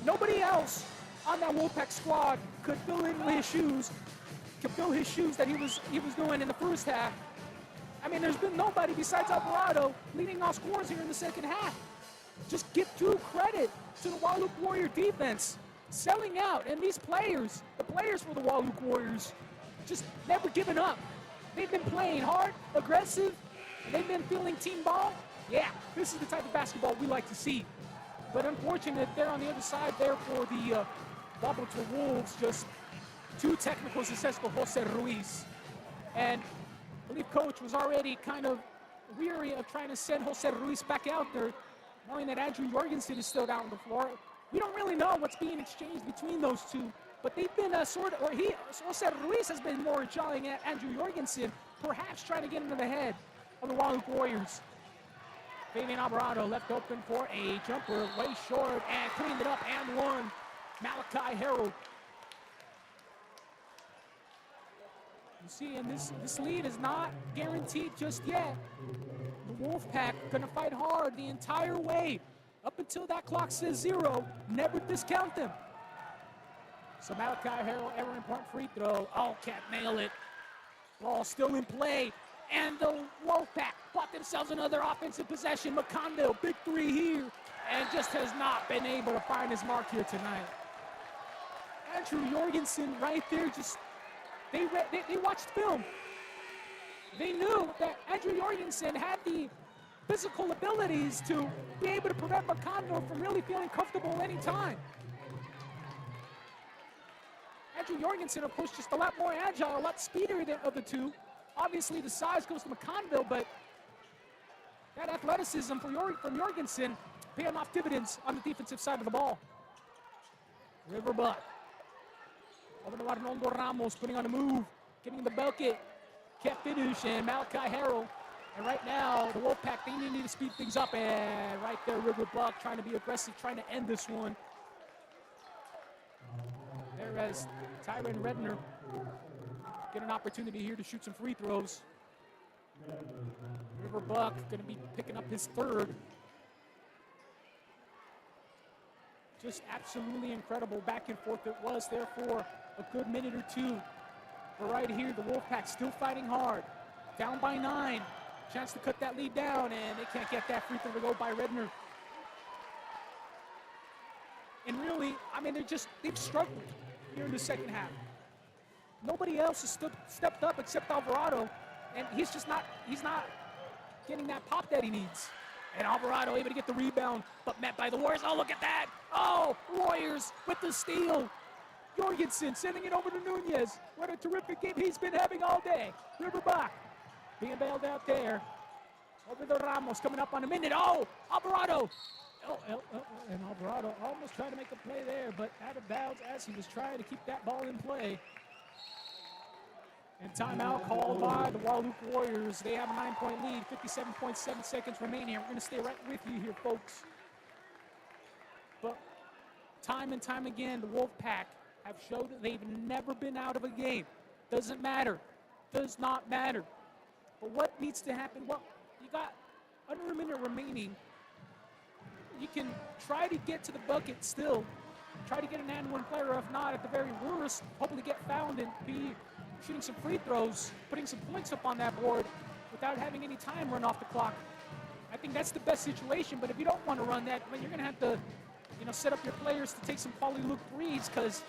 Nobody else on that Wolfpack squad could fill his shoes that he was doing in the first half. I mean, there's been nobody besides Alvarado leading all scores here in the second half. Just give due credit to the Wahluke Warrior defense, selling out, and these players, the players for the Wahluke Warriors, just never giving up. They've been playing hard, aggressive. They've been feeling team ball. Yeah, this is the type of basketball we like to see. But unfortunate, they're on the other side there for the Wapato Wolves. Just 2 technical success for Jose Ruiz. And I believe coach was already kind of weary of trying to send Jose Ruiz back out there, knowing that Andrew Jorgensen is still down on the floor. We don't really know what's being exchanged between those two, but they've been Jose Ruiz has been more jawing at Andrew Jorgensen, perhaps trying to get into the head of the Wahluke Warriors. Fabian Alvarado left open for a jumper, way short, and cleaned it up and one. Malachi Harrell. You see, and this lead is not guaranteed just yet. The Wolfpack gonna fight hard the entire way up until that clock says 0. Never discount them. So Malachi Harrell, ever important free throw. Oh, can't nail it. Ball still in play. And the Wolfpack bought themselves another offensive possession. Macondo, big 3 here. And just has not been able to find his mark here tonight. Andrew Jorgensen right there just, they watched film. They knew that Andrew Jorgensen had the physical abilities to be able to prevent Macondo from really feeling comfortable any time. Andrew Jorgensen, of course, just a lot more agile, a lot speedier of the two. Obviously, the size goes to Macondo, but that athleticism from Jorgensen paying off dividends on the defensive side of the ball. Riverbuck. Over to Arnoldo Ramos, putting on a move, getting the bucket. Can't finish, and Malachi Harrell. And right now, the Wolfpack, they need to speed things up. And right there, Riverbuck trying to be aggressive, trying to end this one. There as Tyron Redner get an opportunity here to shoot some free throws. Riverbuck going to be picking up his 3rd. Just absolutely incredible back and forth it was there for a good minute or 2. But right here, the Wolfpack still fighting hard. Down by 9. Chance to cut that lead down, and they can't get that free throw to go by Redner. And really, I mean, they've struggled here in the second half. Nobody else has stepped up except Alvarado, and he's not getting that pop that he needs. And Alvarado able to get the rebound, but met by the Warriors. Oh, look at that. Oh, Warriors with the steal. Jorgensen sending it over to Nunez. What a terrific game he's been having all day. Riverbuck being bailed out there. Over the Ramos coming up on a minute. Oh, Alvarado. And Alvarado almost tried to make a play there, but out of bounds as he was trying to keep that ball in play. And timeout called by the Wahluke Warriors. They have a 9-point lead, 57.7 seconds remaining. We're going to stay right with you here, folks. But time and time again, the Wolfpack have showed that they've never been out of a game. Doesn't matter. Does not matter. But what needs to happen? Well, you got under a minute remaining. You can try to get to the bucket still. Try to get an and one player. If not, at the very worst, hopefully get found and be shooting some free throws, putting some points up on that board without having any time run off the clock. I think that's the best situation, but if you don't want to run that, then you're going to have to, set up your players to take some quality look threes because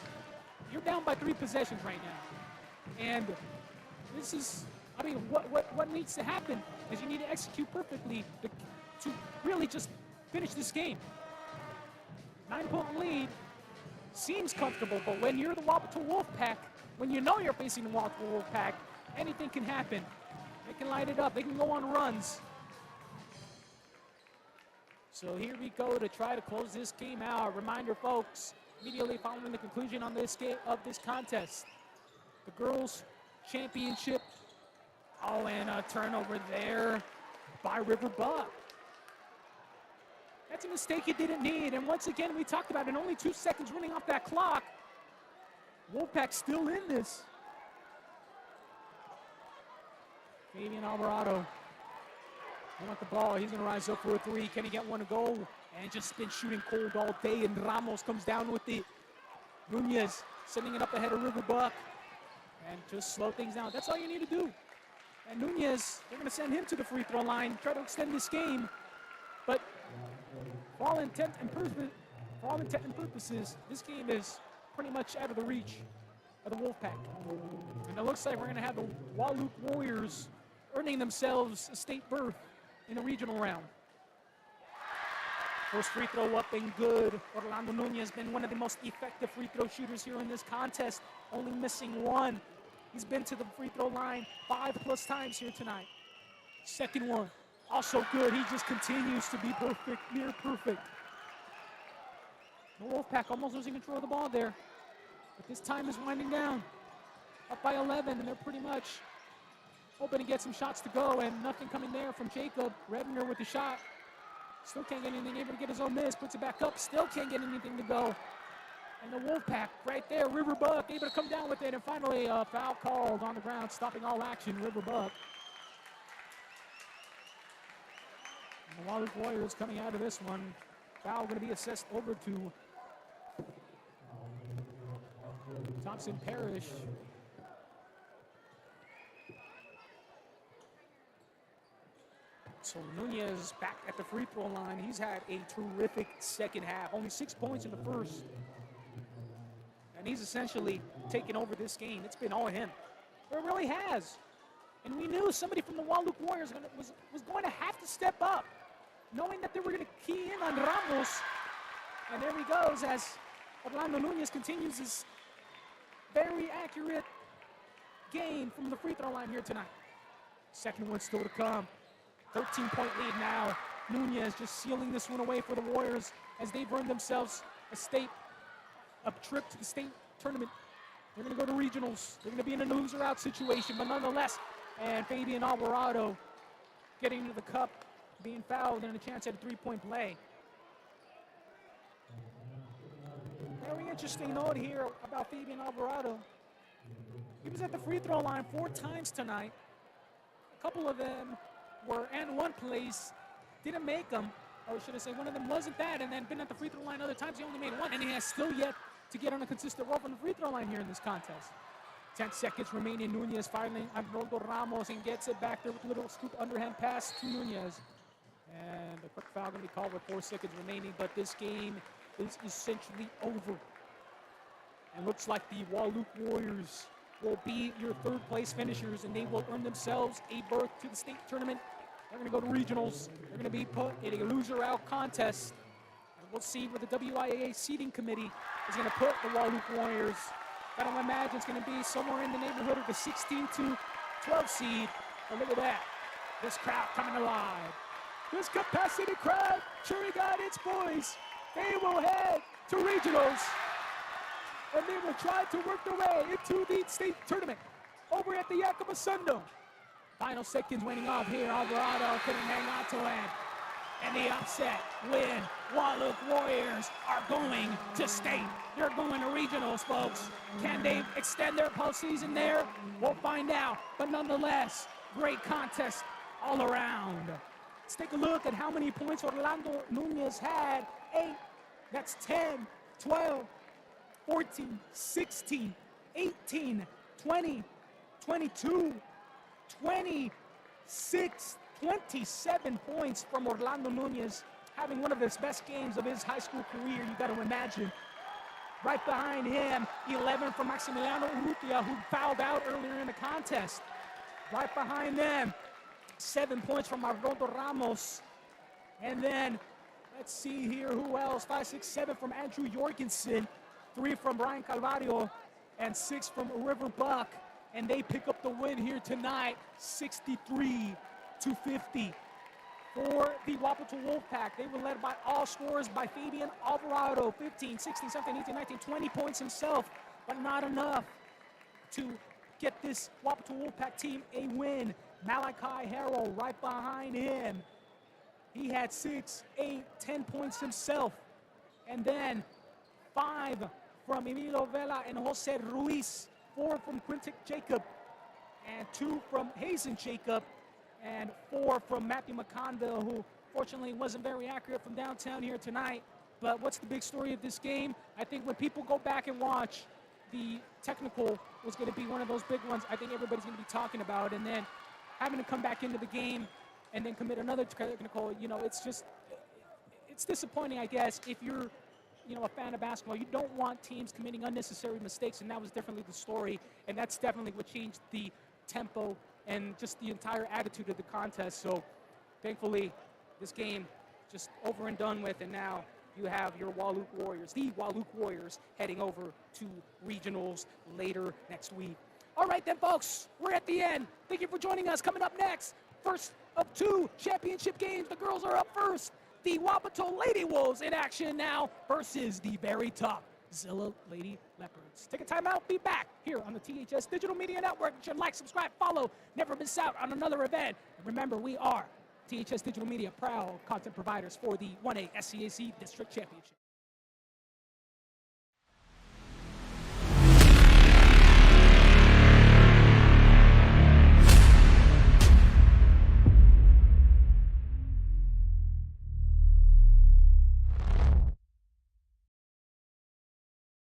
you're down by 3 possessions right now. And this is, what needs to happen is you need to execute perfectly to really just finish this game. 9-point lead seems comfortable, but when you're the Wapato Wolfpack, when you know you're facing the Wapato Wolfpack, anything can happen. They can light it up. They can go on runs. So here we go to try to close this game out. Reminder, folks, immediately following the conclusion on this game of this contest, the girls' championship. Oh, and a turnover there by River Buck. That's a mistake you didn't need. And once again, we talked about it, only 2 seconds running off that clock. Wolfpack still in this. Fabian Alvarado. He want the ball. He's going to rise up for a 3. Can he get one to go? And just been shooting cold all day. And Ramos comes down with it. Nunez sending it up ahead of River Buck. And just slow things down. That's all you need to do. And Nunez, they're going to send him to the free throw line, try to extend this game. But for all intent and purposes, this game is pretty much out of the reach of the Wolfpack. And it looks like we're going to have the Wahluke Warriors earning themselves a state berth in the regional round. First free throw up and good. Orlando Nunez has been one of the most effective free throw shooters here in this contest, only missing 1. He's been to the free throw line 5+ times here tonight. Second one, also good. He just continues to be perfect, near perfect. The Wolfpack almost losing control of the ball there. But this time is winding down. Up by 11, and they're pretty much hoping to get some shots to go, and nothing coming there from Jacob. Redner with the shot. Still can't get anything, able to get his own miss. Puts it back up, still can't get anything to go. And the Wolfpack right there, River Buck, able to come down with it. And finally, a foul called on the ground, stopping all action, River Buck. And the Wahluke Warriors coming out of this one. Foul going to be assessed over to Thompson Parrish. So Nunez back at the free throw line. He's had a terrific second half. Only 6 points in the first. And he's essentially taken over this game. It's been all him. It really has. And we knew somebody from the Wahluke Warriors was going to have to step up, knowing that they were going to key in on Ramos. And there he goes as Orlando Nunez continues his very accurate game from the free throw line here tonight. Second one still to come. 13-point lead now. Nunez just sealing this one away for the Warriors as they've earned themselves a trip to the state tournament. They're going to go to regionals. They're going to be in a loser-out situation, but nonetheless, and Fabian Alvarado getting to the cup, being fouled, and a chance at a 3-point play. Very interesting note here about Fabian Alvarado. He was at the free throw line 4 times tonight. A couple of them were and one plays, didn't make them, or should I say one of them wasn't that, and then been at the free throw line other times. He only made 1, and he has still yet to get on a consistent roll from the free throw line here in this contest. 10 seconds remaining. Nunez finally on Roldo Ramos and gets it back there with a little scoop underhand pass to Nunez. And a quick foul going to be called with 4 seconds remaining, but this game is essentially over. And looks like the Wahluke Warriors will be your 3rd place finishers, and they will earn themselves a berth to the state tournament. They're going to go to regionals. They're going to be put in a loser-out contest. And we'll see where the WIAA seeding committee is going to put the Wahluke Warriors. I don't imagine it's going to be somewhere in the neighborhood of the 16 to 12 seed. But look at that. This crowd coming alive. This capacity crowd cheering on its boys. They will head to regionals. And they will try to work their way into the state tournament over at the Yakima Sundome. Final seconds winning off here. Alvarado couldn't hang on to it. And the upset win. Wahluke Warriors are going to state. They're going to regionals, folks. Can they extend their postseason there? We'll find out. But nonetheless, great contest all around. Let's take a look at how many points Orlando Nunez had. 8. That's 10, 12, 14, 16, 18, 20, 22, 26, 27 points from Orlando Nunez, having one of his best games of his high school career, you got to imagine. Right behind him, 11 from Maximiliano Urrutia, who fouled out earlier in the contest. Right behind them, 7 points from Arnoldo Ramos. And then, let's see here, who else? 5, 6, 7 from Andrew Jorgensen, 3 from Brian Calvario, and 6 from River Buck. And they pick up the win here tonight, 63-50. For the Wapato Wolfpack, they were led by all scorers by Fabian Alvarado, 15, 16, 17, 18, 19, 20 points himself, but not enough to get this Wapato Wolfpack team a win. Malachi Harrell right behind him. He had 6, 8, 10 points himself. And then 5 from Emilio Vela and Jose Ruiz, 4 from Quintic Jacob, and 2 from Hazen Jacob, and 4 from Matthew Maconda, who fortunately wasn't very accurate from downtown here tonight. But what's the big story of this game? I think when people go back and watch, the technical was going to be one of those big ones I think everybody's going to be talking about. And then having to come back into the game and then commit another technical, it's disappointing, I guess, if you're a fan of basketball. You don't want teams committing unnecessary mistakes, and that was definitely the story, and that's definitely what changed the tempo and just the entire attitude of the contest. So thankfully, this game just over and done with, and now you have your Wahluke Warriors, the Wahluke Warriors, heading over to regionals later next week. All right then, folks, we're at the end. Thank you for joining us. Coming up next, first of 2 championship games. The girls are up first. The Wapato Lady Wolves in action now versus the very tough Zillah Lady Leopards. Take a time out, be back here on the THS Digital Media Network. You should like, subscribe, follow, never miss out on another event. And remember, we are THS Digital Media, proud content providers for the 1A SCAC District Championship.